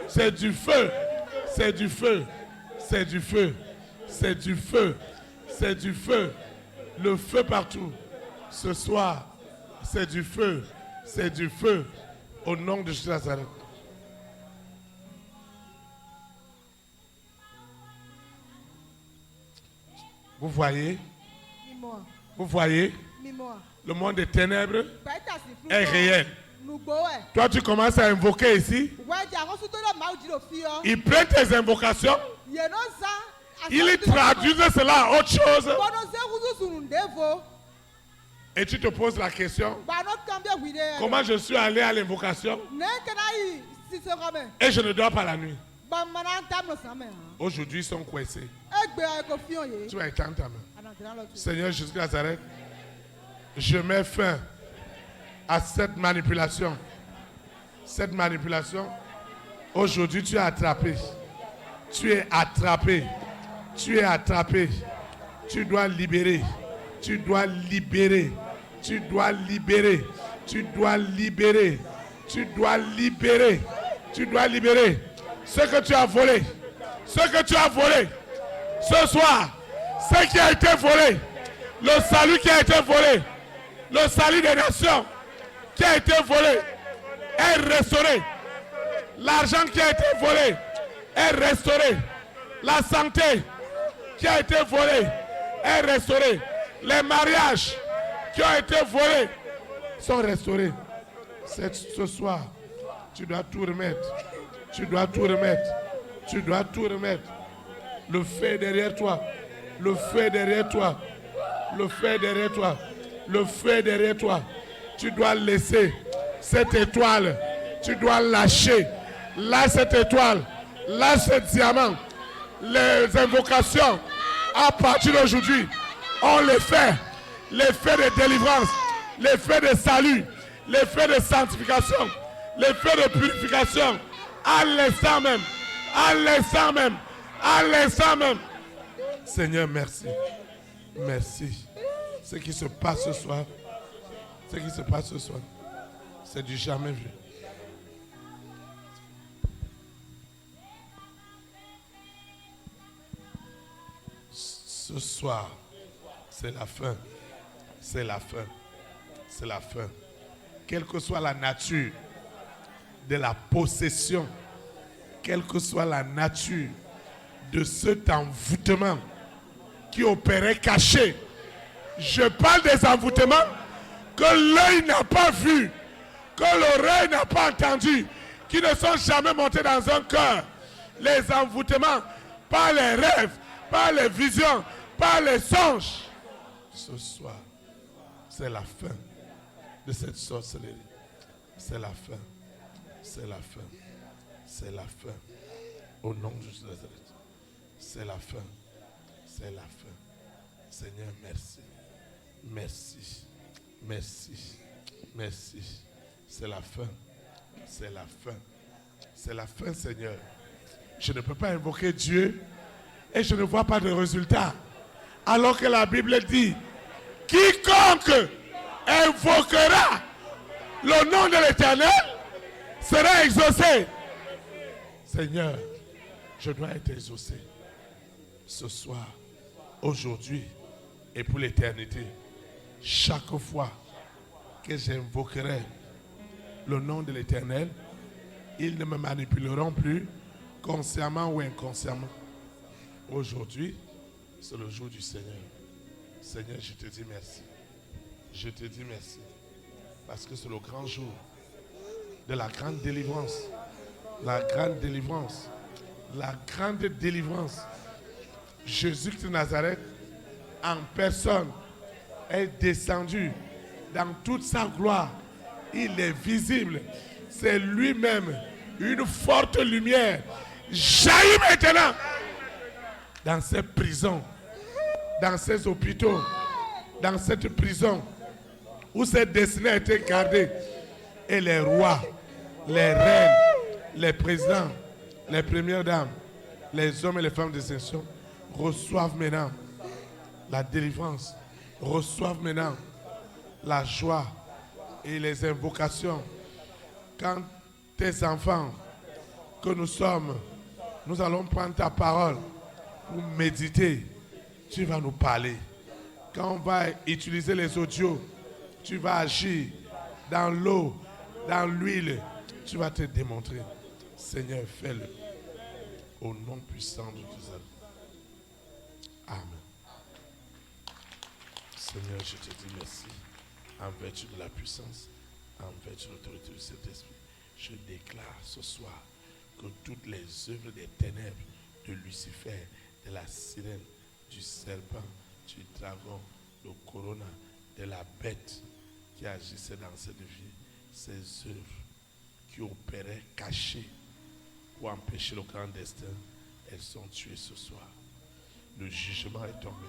C'est du feu. C'est du feu. C'est du feu. C'est du feu. C'est du feu. Le feu partout. Ce soir, c'est du feu. C'est du feu. Au nom de Jésus de Nazareth. Vous voyez? Vous voyez? Le monde des ténèbres est réel. Toi, tu commences à invoquer ici. Il prend tes invocations. Il traduit cela à autre chose. Et tu te poses la question. Comment je suis allé à l'invocation et je ne dors pas la nuit. Aujourd'hui, ils sont coincés. Tu vas étendre ta main. Seigneur Jésus de Nazareth, je mets fin à cette manipulation. Cette manipulation, aujourd'hui, tu es attrapé. Tu es attrapé. Tu es attrapé. Tu dois libérer. Tu dois libérer. Tu dois libérer. Tu dois libérer. Tu dois libérer. Tu dois libérer. Ce que tu as volé. Ce que tu as volé. Ce soir, ce qui a été volé. Le salut qui a été volé. Le salut des nations qui a été volé est restauré. L'argent qui a été volé est restauré. La santé qui a été volée est restaurée. Les mariages qui ont été volés sont restaurés. Ce soir, tu dois tout remettre. Tu dois tout remettre. Tu dois tout remettre. Le feu est derrière toi. Le feu est derrière toi. Le feu est derrière toi. Le feu est derrière toi. Tu dois laisser cette étoile. Tu dois lâcher. Lâche cette étoile. Lâche ce diamant. Les invocations, à partir d'aujourd'hui, on les fait. Les faits de délivrance. Les faits de salut. Les faits de sanctification. Les faits de purification. À l'instant même. À l'instant même. À l'instant même. Seigneur, merci. Merci. Ce qui se passe ce soir, c'est du jamais vu. Ce soir, c'est la fin. C'est la fin. C'est la fin. Quelle que soit la nature de la possession, quelle que soit la nature de cet envoûtement qui opérait caché. Je parle des envoûtements que l'œil n'a pas vu, que l'oreille n'a pas entendu, qui ne sont jamais montés dans un cœur. Les envoûtements par les rêves, par les visions, par les songes. Ce soir, c'est la fin de cette sorcellerie. C'est la fin. C'est la fin. C'est la fin. Au nom de Jésus. C'est la fin. C'est la fin. Seigneur, merci. Merci. Merci. Merci. C'est la fin. C'est la fin. C'est la fin, Seigneur. Je ne peux pas invoquer Dieu et je ne vois pas de résultat. Alors que la Bible dit, quiconque invoquera le nom de l'Éternel sera exaucé. Seigneur, Je dois être exaucé. Ce soir, aujourd'hui et pour l'éternité. Chaque fois que j'invoquerai le nom de l'Éternel, ils ne me manipuleront plus, consciemment ou inconsciemment. Aujourd'hui, c'est le jour du Seigneur. Seigneur, je te dis merci. Je te dis merci. Parce que c'est le grand jour de la grande délivrance. La grande délivrance. La grande délivrance. Jésus de Nazareth, en personne, est descendu dans toute sa gloire. Il est visible. C'est lui-même une forte lumière. Jaillit maintenant dans ces prisons, dans ces hôpitaux, dans cette prison où ses destinées a été gardées. Et les rois, les reines, les présidents, les premières dames, les hommes et les femmes de distinction reçoivent maintenant la délivrance, reçoivent maintenant la joie et les invocations. Quand tes enfants que nous sommes, nous allons prendre ta parole pour méditer, tu vas nous parler. Quand on va utiliser les audios, tu vas agir dans l'eau, dans l'huile, tu vas te démontrer. Seigneur, fais-le. Au nom puissant de Jésus. Amen. Seigneur, je te dis merci. En vertu de la puissance, en vertu de l'autorité du Saint-Esprit, je déclare ce soir que toutes les œuvres des ténèbres de Lucifer, de la sirène, du serpent, du dragon, du corona, de la bête qui agissait dans cette vie, ces œuvres qui opéraient cachées pour empêcher le grand destin, elles sont tuées ce soir. Le jugement est tombé.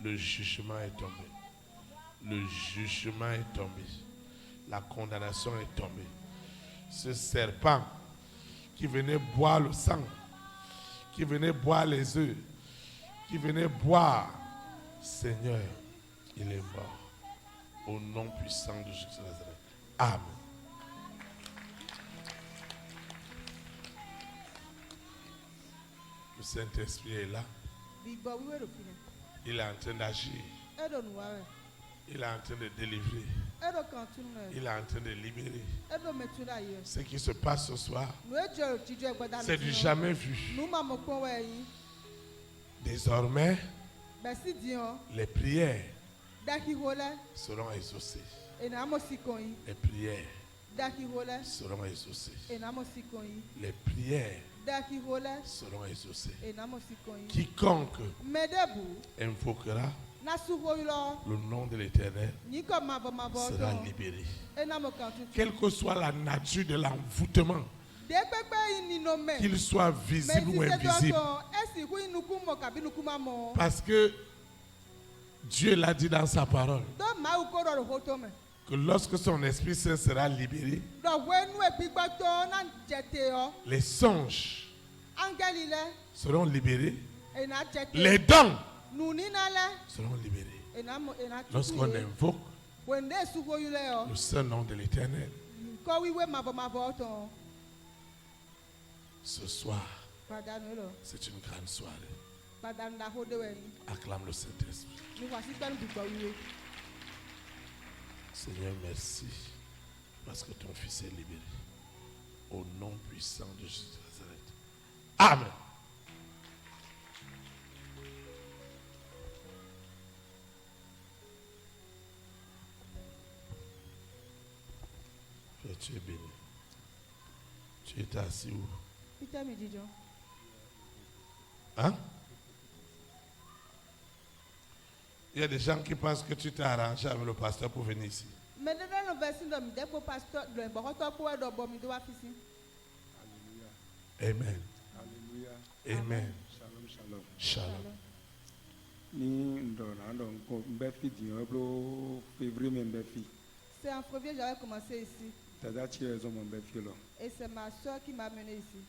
Le jugement est tombé. Le jugement est tombé. La condamnation est tombée. Ce serpent qui venait boire le sang, qui venait boire les œufs, qui venait boire, Seigneur, il est mort. Au nom puissant de Jésus de Nazareth. Amen. Le Saint-Esprit est là. Il est en train d'agir. Il est en train de délivrer. Il est en train de libérer. Ce qui se passe ce soir, c'est du jamais vu. Désormais, les prières seront exaucées. Les prières seront exaucées. Les prières seront exaucées. Quiconque invoquera le nom de l'Éternel sera libéré. Quelle que soit la nature de l'envoûtement, qu'il soit visible ou invisible. Parce que Dieu l'a dit dans sa parole que lorsque son Esprit Saint sera libéré, les songes seront libérés, les dons seront libérés. Lorsqu'on invoque le saint nom de l'Éternel, ce soir, c'est une grande soirée. Acclame le Saint-Esprit. Seigneur, merci parce que ton Fils est libéré. Au nom puissant de Jésus de Nazareth. Amen. Tu es béni. Tu étais assis où? Hein? Il y a des gens qui pensent que tu t'es arrangé avec le pasteur pour venir ici. Amen. Amen. Shalom. C'est en février j'avais commencé ici. Et c'est ma soeur qui m'a amené ici.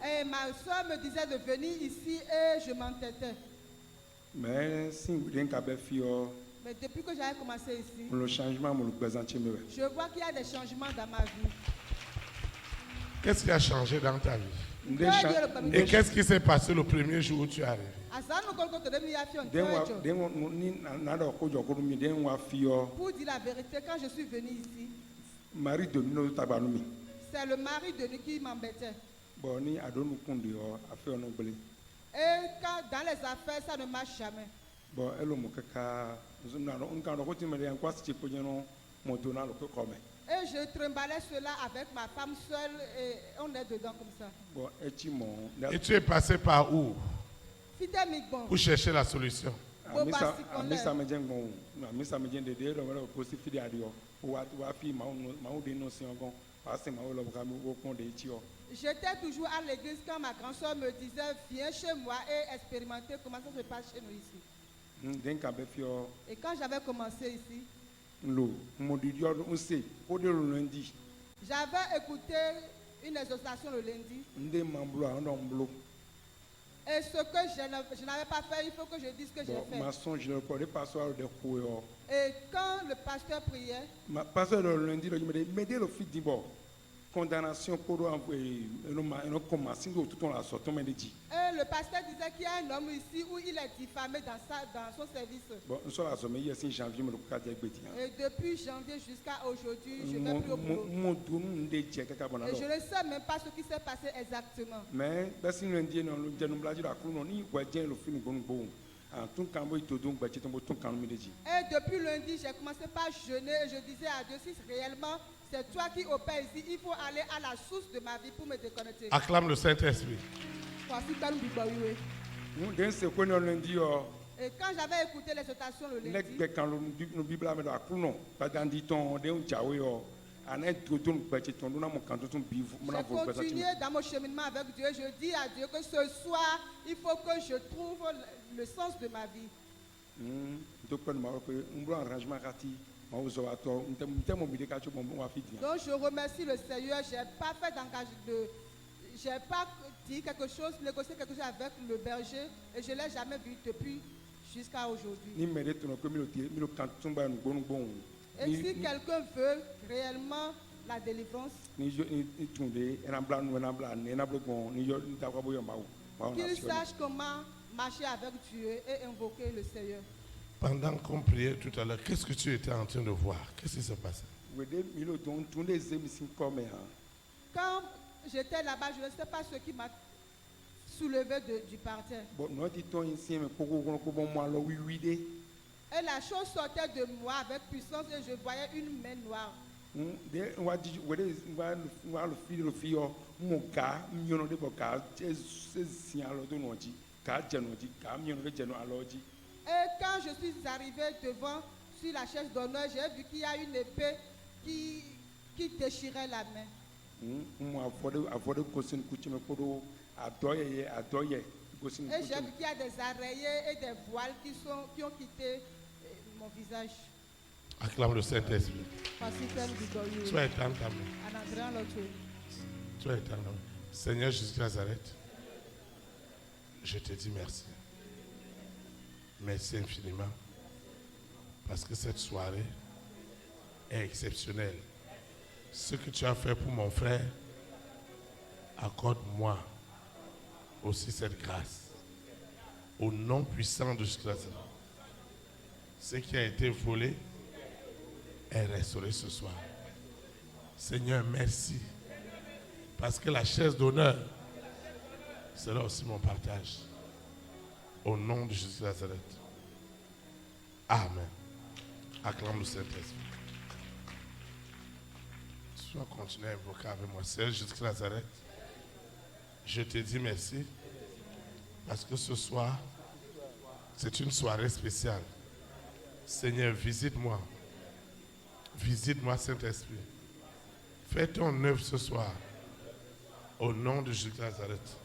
Et ma soeur me disait de venir ici et je m'entêtais. Mais depuis que j'avais commencé ici, le changement mon présentier me. je vois qu'il y a des changements dans ma vie. Qu'est-ce qui a changé dans ta vie? Nde Et qu'est-ce qui s'est passé le premier jour où tu es arrivé? Pour dire la vérité, quand je suis venu ici, Marie de Mino Tabanumi. c'est le mari de lui qui m'embêtait. Bon, ni adonu kundi a fait un obélé. Et quand dans les affaires, ça ne marche jamais. Bon, elle a mon caca. On quand on continue à quoi si tu peux dire non, mon donnant le comme. Et je trimballais cela avec ma femme seule et on est dedans comme ça. Bon, et tu es passé par où C'était Migbon. pour chercher la solution? Amisa me jeng bon, amisa me jeng de dire on aussi fidé à Dieu. Ou à fi ma ou dénoncer encore parce que ma ou le programme au compte de Tio. J'étais toujours à l'église quand ma grand-soeur me disait viens chez moi et expérimenter comment ça se passe chez nous ici. Et quand j'avais commencé ici, j'avais écouté une exhortation le lundi. Et ce que je n'avais pas fait, il faut que je dise que j'ai fait. Et quand le pasteur priait, condamnation pour commencer tout la sorte on dit. Et le pasteur disait qu'il y a un homme ici où il est diffamé dans son service. Bon, nous sommes à janvier et depuis janvier jusqu'à aujourd'hui, je vais plus au boulot. Et je ne sais même pas ce qui s'est passé exactement. Mais et depuis lundi, j'ai commencé par jeûner et je disais à Dieu, si réellement c'est toi qui opères ici, il faut aller à la source de ma vie pour me déconnecter. Acclame le Saint-Esprit. Et quand j'avais écouté l'exhortation le lundi, j'ai continué dans mon cheminement avec Dieu. Je dis à Dieu que ce soir, il faut que je trouve le sens de ma vie. Donc je remercie le Seigneur. J'ai pas dit quelque chose, négocié quelque chose avec le berger et je ne l'ai jamais vu depuis jusqu'à aujourd'hui. Et si quelqu'un veut réellement la délivrance, qu'il sache comment marcher avec Dieu et invoquer le Seigneur. Pendant qu'on priait tout à l'heure, qu'est-ce que tu étais en train de voir? Qu'est-ce qui se passait? Quand j'étais là-bas, je ne sais pas ce qui m'a soulevé du parterre. Et la chose sortait de moi avec puissance et je voyais une main noire. Et quand je suis arrivé devant sur la chaise d'honneur, j'ai vu qu'il y a une épée qui déchirait la main. Et j'ai vu qu'il y a des oreillers et des voiles qui ont quitté mon visage. Acclame le Saint-Esprit. Sois éteint ta main. Sois éteint ta main. Seigneur Jésus de Nazareth, je te dis merci. Merci infiniment. Parce que cette soirée est exceptionnelle. Ce que tu as fait pour mon frère, accorde-moi aussi cette grâce. Au nom puissant de Jésus-Christ. Ce qui a été volé est restauré ce soir. Seigneur, merci. Parce que la chaise d'honneur sera aussi mon partage. Au nom de Jésus de Nazareth. Amen. Acclame le Saint-Esprit. Sois continué à invoquer avec moi. Seigneur Jésus de Nazareth, je te dis merci. Parce que ce soir, c'est une soirée spéciale. Seigneur, visite-moi. Visite-moi, Saint-Esprit. Fais ton œuvre ce soir. Au nom de Jésus de Nazareth.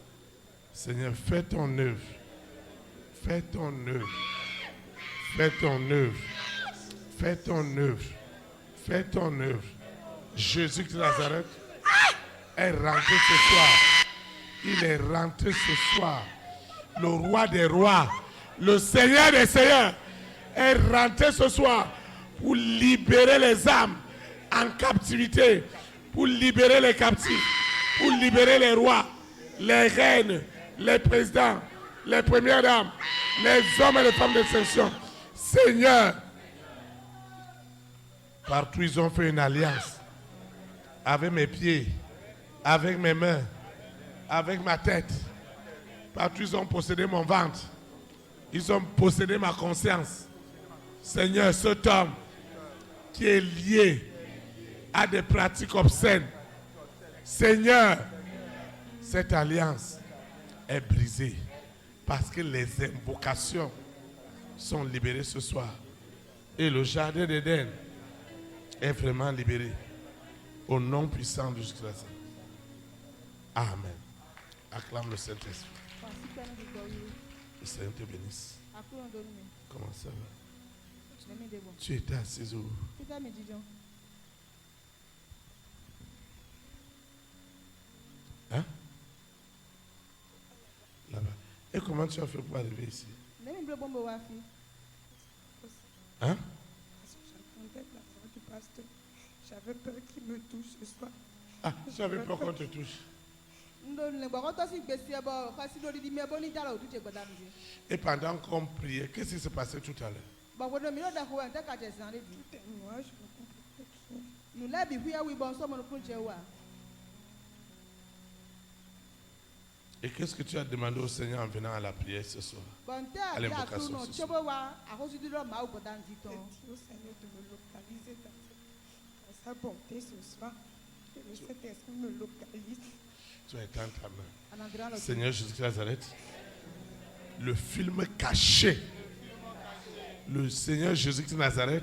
Seigneur, fais ton œuvre. Fais ton œuvre. Fais ton œuvre. Fais ton œuvre. Fais ton œuvre. Jésus de Nazareth est rentré ce soir. Il est rentré ce soir. Le roi des rois, le Seigneur des seigneurs est rentré ce soir pour libérer les âmes en captivité, pour libérer les captifs, pour libérer les rois, les reines, les présidents, les premières dames, les hommes et les femmes d'exception. Seigneur, partout ils ont fait une alliance avec mes pieds, avec mes mains, avec ma tête. Partout ils ont possédé mon ventre. Ils ont possédé ma conscience. Seigneur, cet homme qui est lié à des pratiques obscènes. Seigneur, cette alliance est brisée parce que les invocations sont libérées ce soir. Et le jardin d'Éden est vraiment libéré. Au nom puissant de Jésus-Christ. Amen. Acclame le Saint-Esprit. Le Seigneur te bénisse. Comment ça va? Tu étais assise où? Hein? Là-bas. Et comment tu as fait pour arriver ici? Hein? J'avais peur qu'il me touche ce soir. Ah, j'avais peur qu'on te touche. Et pendant qu'on priait, qu'est-ce qui s'est passé tout à l'heure? Tout est noir, je ne comprends pas. Et qu'est-ce que tu as demandé au Seigneur en venant à la prière ce soir? À l'invocation ce soir. J'ai dit au Seigneur de me localiser dans sa bonté ce soir. Que le Saint-Esprit me localise. Tu as éteint ta main. Seigneur Jésus-Christ Nazareth, le film caché, le Seigneur Jésus-Christ Nazareth,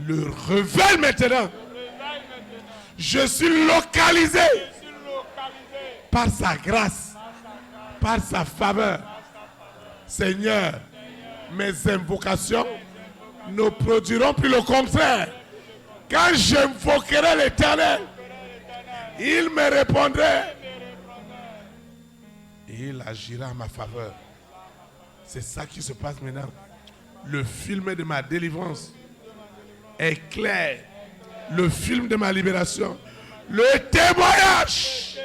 le révèle maintenant. Je suis localisé par sa grâce, par sa faveur. Seigneur, mes invocations ne produiront plus le contraire. Quand j'invoquerai l'Éternel, il me répondrait et il agira en ma faveur. C'est ça qui se passe maintenant. Le film de ma délivrance est clair. Le film de ma libération. Le témoignage.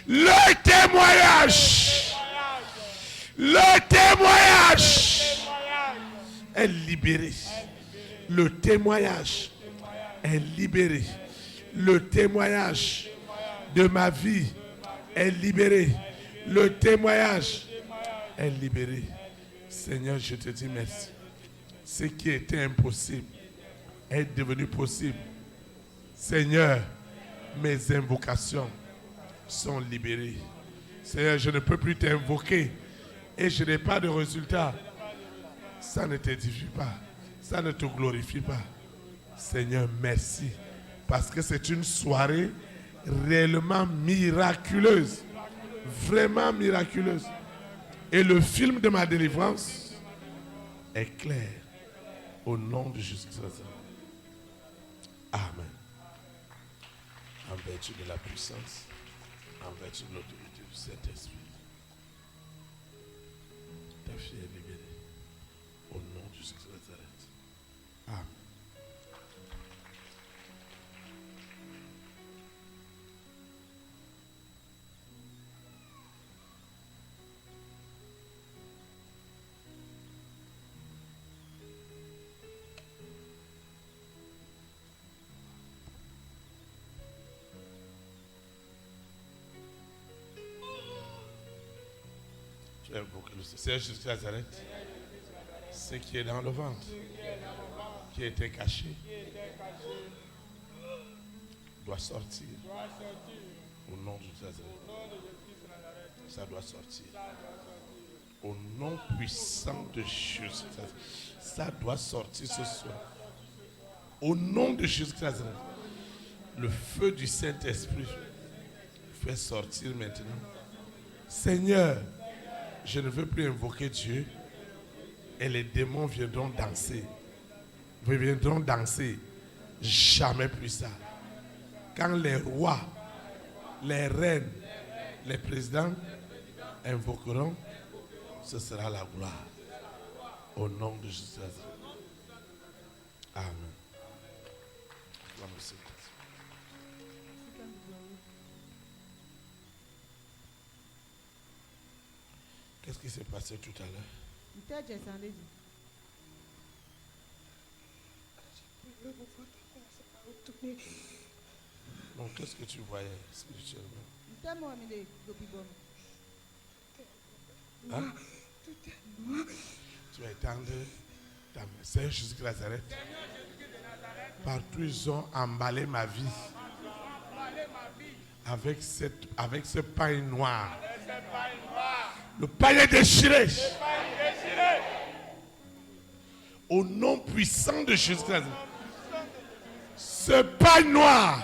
Le témoignage. Le témoignage est libéré. Le témoignage est libéré. Le témoignage de ma vie est libéré. Le témoignage est libéré. Seigneur, je te dis merci. Ce qui était impossible est devenu possible. Seigneur, mes invocations sont libérées. Seigneur, je ne peux plus t'invoquer et je n'ai pas de résultat. Ça ne t'édifie pas. Ça ne te glorifie pas. Seigneur, merci. Parce que c'est une soirée réellement miraculeuse. Vraiment miraculeuse. Et le film de ma délivrance est clair. Au nom de Jésus-Christ. Amen. En vertu de la puissance, en vertu de l'autorité du Saint-Esprit, ta fille est libérée. Au nom de Jésus-Christ de Nazareth. Amen. Tu as invoqué le Seigneur Jésus de Nazareth. Ce qui est dans le ventre, qui était caché, doit sortir. Au nom de Jésus. Ça doit sortir. Au nom puissant de Jésus. Ça doit sortir ce soir. Au nom de Jésus. Le feu du Saint-Esprit fait sortir maintenant. Seigneur, je ne veux plus invoquer Dieu. Et les démons viendront danser. Ils viendront danser. Jamais plus ça. Quand les rois, les reines, les présidents invoqueront, ce sera la gloire. Au nom de Jésus. Amen. Acclame le Seigneur. Qu'est-ce qui s'est passé tout à l'heure? Donc, qu'est-ce que tu voyais spirituellement? Hein? Tu as été dans le Seigneur Jésus de Nazareth. Partout ils ont emballé ma vie avec ce pain noir. Le pain est déchiré. Au nom puissant de Jésus de Nazareth. Ce pain noir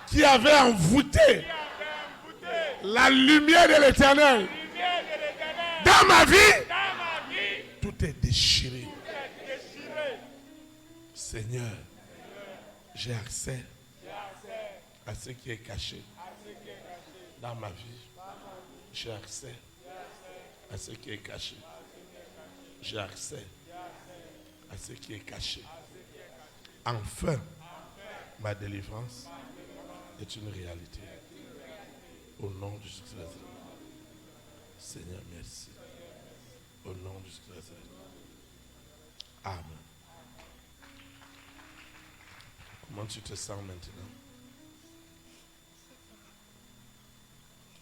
qui avait envoûté la lumière de l'Éternel dans ma vie, tout est déchiré. Seigneur, j'ai accès à ce qui est caché dans ma vie. J'ai accès à ce qui est caché. J'ai accès à ce qui est caché. Enfin, ma délivrance est une réalité. Au nom de Jésus-Christ. Seigneur, merci. Au nom de Jésus-Christ. Amen. Comment tu te sens maintenant?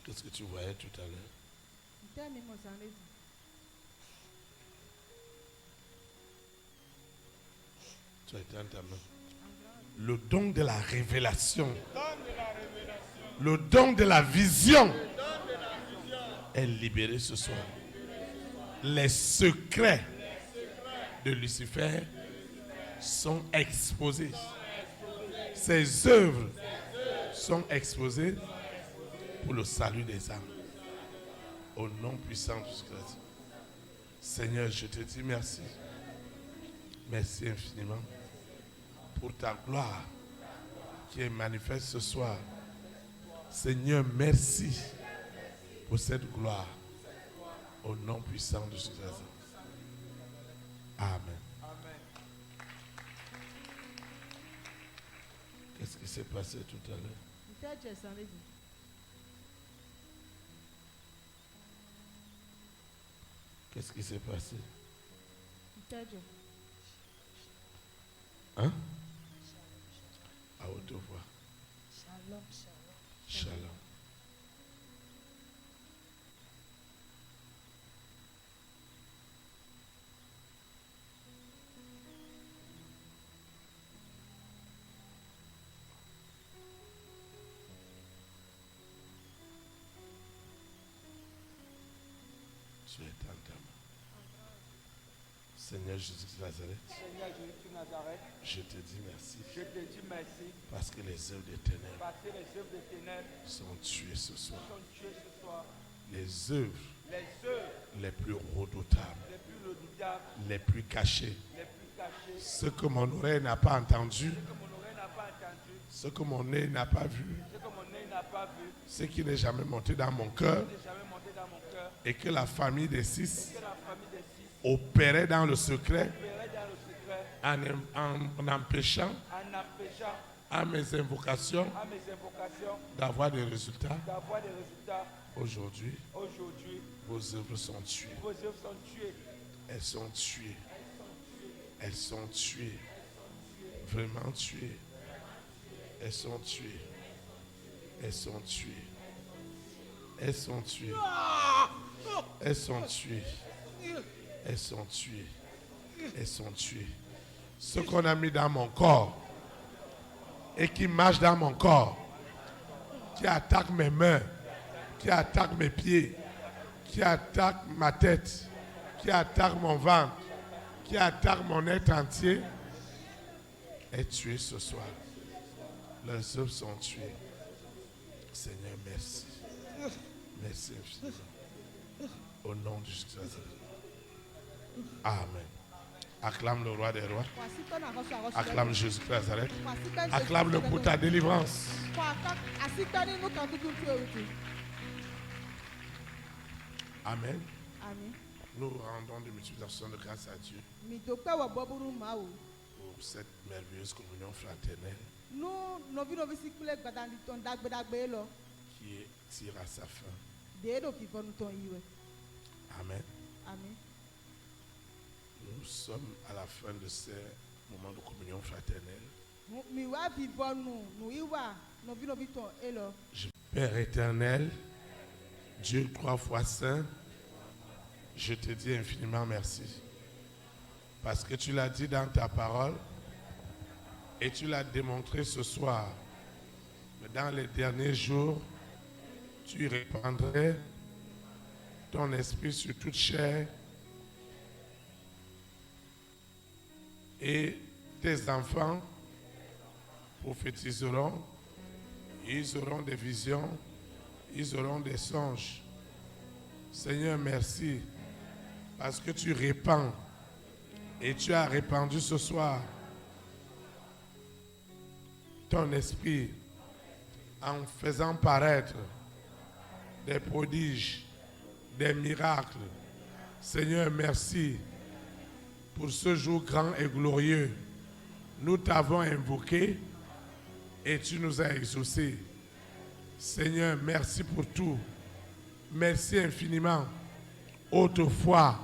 Qu'est-ce que tu voyais tout à l'heure? Tu as été en ta main. Le don de la révélation, le don de la vision est libéré ce soir. Les secrets de Lucifer sont exposés. Ses œuvres sont exposées pour le salut des âmes. Au nom puissant de Jésus-Christ. Seigneur, je te dis merci. Merci infiniment pour ta gloire qui est manifeste ce soir. Seigneur, merci pour cette gloire. Au nom puissant de Jésus-Christ. Amen. Qu'est-ce qui s'est passé tout à l'heure? Qu'est-ce qui s'est passé? Hein? À haute voix. Shalom, shalom. Shalom. Tu es dans ta main. Seigneur Jésus de Nazareth, Seigneur Jésus de Nazareth, je te dis merci je te dis merci parce que les œuvres des ténèbres parce que les œuvres des ténèbres sont tuées ce soir. sont tuées ce soir. Les œuvres Les œuvres les plus redoutables, les plus redoutables, les plus cachées, les plus cachées, ce que mon oreille n'a pas entendu, que mon oreille n'a pas entendu, ce que mon nez n'a pas vu, ce que mon œil n'a pas vu, ce qui n'est jamais monté dans mon cœur, qui n'est jamais monté dans mon cœur, et que la famille des six que la famille des six opérait dans le secret opérait dans le secret en empêchant en empêchant à mes invocations à mes invocations d'avoir des résultats. d'avoir des résultats. Aujourd'hui, Aujourd'hui, vos œuvres sont tuées. vos œuvres sont tuées. Elles sont tuées. Elles sont tuées. Vraiment tuées. Elles sont tuées. Elles sont tuées. Elles sont tuées. Elles sont tuées. Elles sont tuées. Elles sont tuées. Ce qu'on a mis dans mon corps et qui marche dans mon corps, qui attaque mes mains, qui attaque mes pieds, qui attaque ma tête, qui attaque mon ventre, qui attaque mon être entier, est tué ce soir. Leurs œuvres sont tuées. Seigneur, merci. Merci infiniment. Au nom de Jésus. Amen. Acclame le roi des rois. Acclame Jésus de Nazareth. Acclame-le pour ta délivrance. Amen. Amen. Nous rendons de multiplications de grâce à Dieu Mi do pe wo bo buru ma o. pour cette merveilleuse communion fraternelle Nu novi si kule gbadandi ton dagbe lo. qui tire à sa fin. De do fi fonu ton iwe. Amen. Amen. Nous sommes à la fin de ce moment de communion fraternelle. Mi wa fi fonu nu iwa novi ton elo. Père éternel, Dieu 3 fois saint, je te dis infiniment merci. Parce que tu l'as dit dans ta parole et tu l'as démontré ce soir. Mais dans les derniers jours, tu répandrais ton esprit sur toute chair et tes enfants prophétiseront, ils auront des visions, ils auront des songes. Seigneur, merci parce que tu répands et tu as répandu ce soir ton esprit en faisant paraître des prodiges, des miracles. Seigneur, merci pour ce jour grand et glorieux. Nous t'avons invoqué et tu nous as exaucés. Seigneur, merci pour tout. Merci infiniment. Autrefois,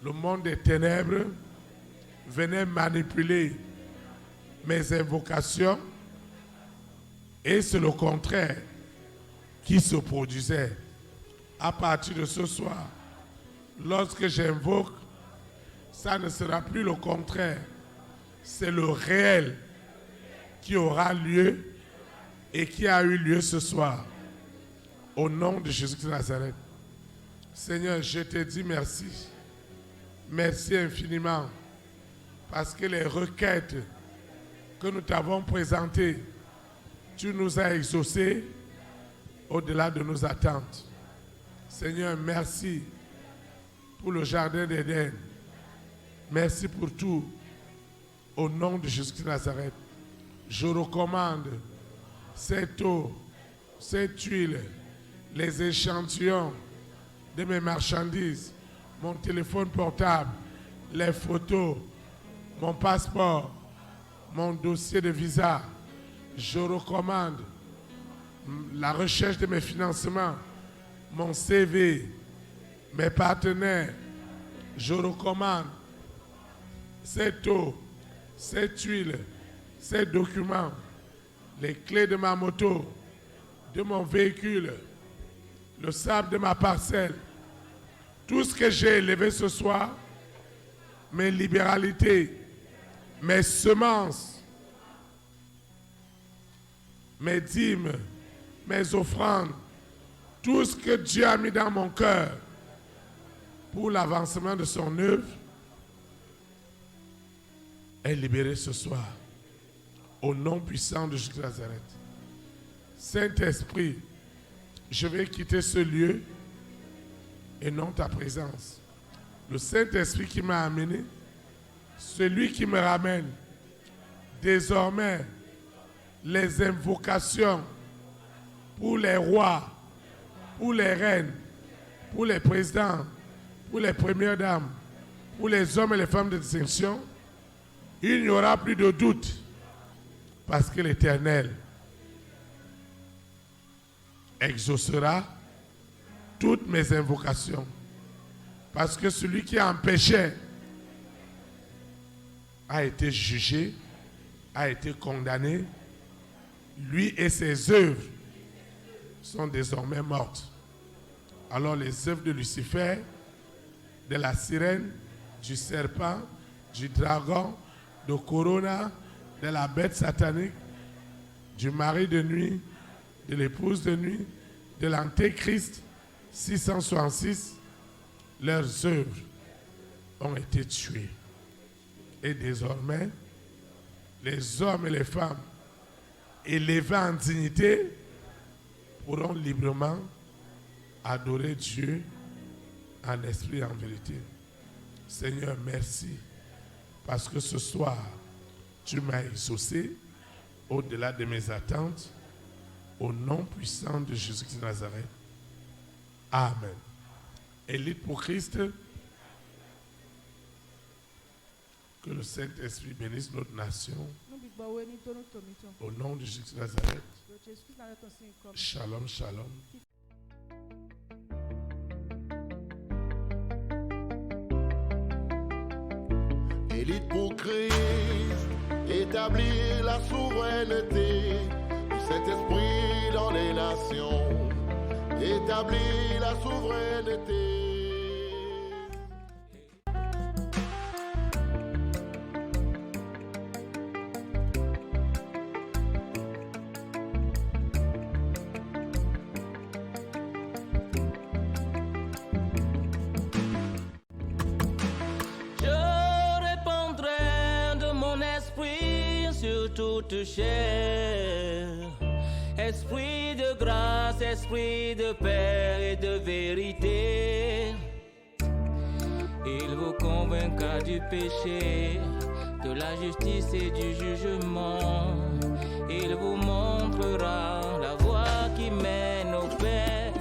le monde des ténèbres venait manipuler mes invocations et c'est le contraire qui se produisait. À partir de ce soir, lorsque j'invoque, ça ne sera plus le contraire. C'est le réel qui aura lieu et qui a eu lieu ce soir. Au nom de Jésus-Christ de Nazareth. Seigneur, je te dis merci. Merci infiniment. Parce que les requêtes que nous t'avons présentées, tu nous as exaucées au-delà de nos attentes. Seigneur, merci pour le jardin d'Éden. Merci pour tout. Au nom de Jésus-Christ de Nazareth, je recommande cette eau, cette huile, les échantillons de mes marchandises, mon téléphone portable, les photos, mon passeport, mon dossier de visa. Je recommande la recherche de mes financements, mon CV, mes partenaires. Je recommande cette eau, cette huile, ces documents, les clés de ma moto, de mon véhicule, le sable de ma parcelle, tout ce que j'ai élevé ce soir, mes libéralités, mes semences, mes dîmes, mes offrandes, tout ce que Dieu a mis dans mon cœur pour l'avancement de son œuvre est libéré ce soir au nom puissant de Jésus de Nazareth. Saint-Esprit, je vais quitter ce lieu et non ta présence. Le Saint-Esprit qui m'a amené, celui qui me ramène, désormais, les invocations pour les rois, pour les reines, pour les présidents, pour les premières dames, pour les hommes et les femmes de distinction, il n'y aura plus de doute parce que l'Éternel exaucera toutes mes invocations. Parce que celui qui empêchait a été jugé, a été condamné. Lui et ses œuvres sont désormais mortes. Alors les œuvres de Lucifer, de la sirène, du serpent, du dragon, de Corona, de la bête satanique, du mari de nuit, de l'épouse de nuit, de l'antéchrist 666, leurs œuvres ont été tuées. Et désormais, les hommes et les femmes élevés en dignité pourront librement adorer Dieu en esprit et en vérité. Seigneur, merci parce que ce soir, tu m'as exaucé au-delà de mes attentes au nom puissant de Jésus-Christ de Nazareth. Amen. Élite pour Christ. Que le Saint-Esprit bénisse notre nation. Au nom de Jésus de Nazareth. Shalom, shalom. Élite pour Christ, établir la souveraineté du Saint-Esprit dans les nations. Établir la souveraineté. Toute chair, esprit de grâce, esprit de paix et de vérité, il vous convaincra du péché, de la justice et du jugement, il vous montrera la voie qui mène au Père.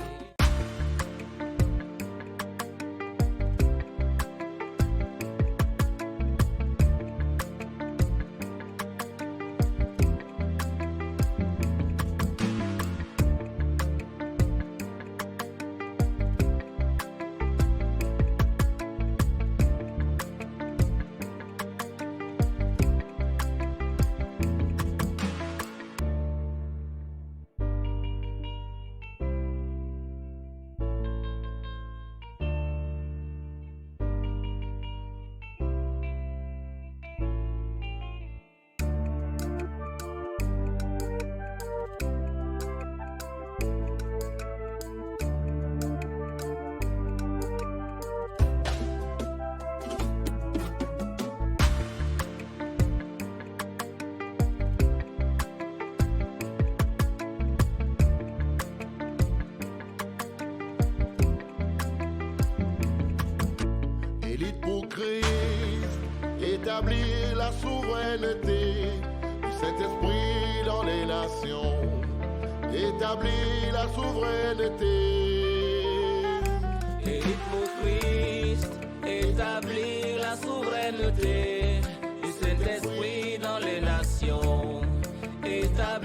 Élite pour Christ, établir la souveraineté du Saint-Esprit dans les nations. Établir la souveraineté. Élite pour Christ, établir la souveraineté du Saint-Esprit dans les nations. Établir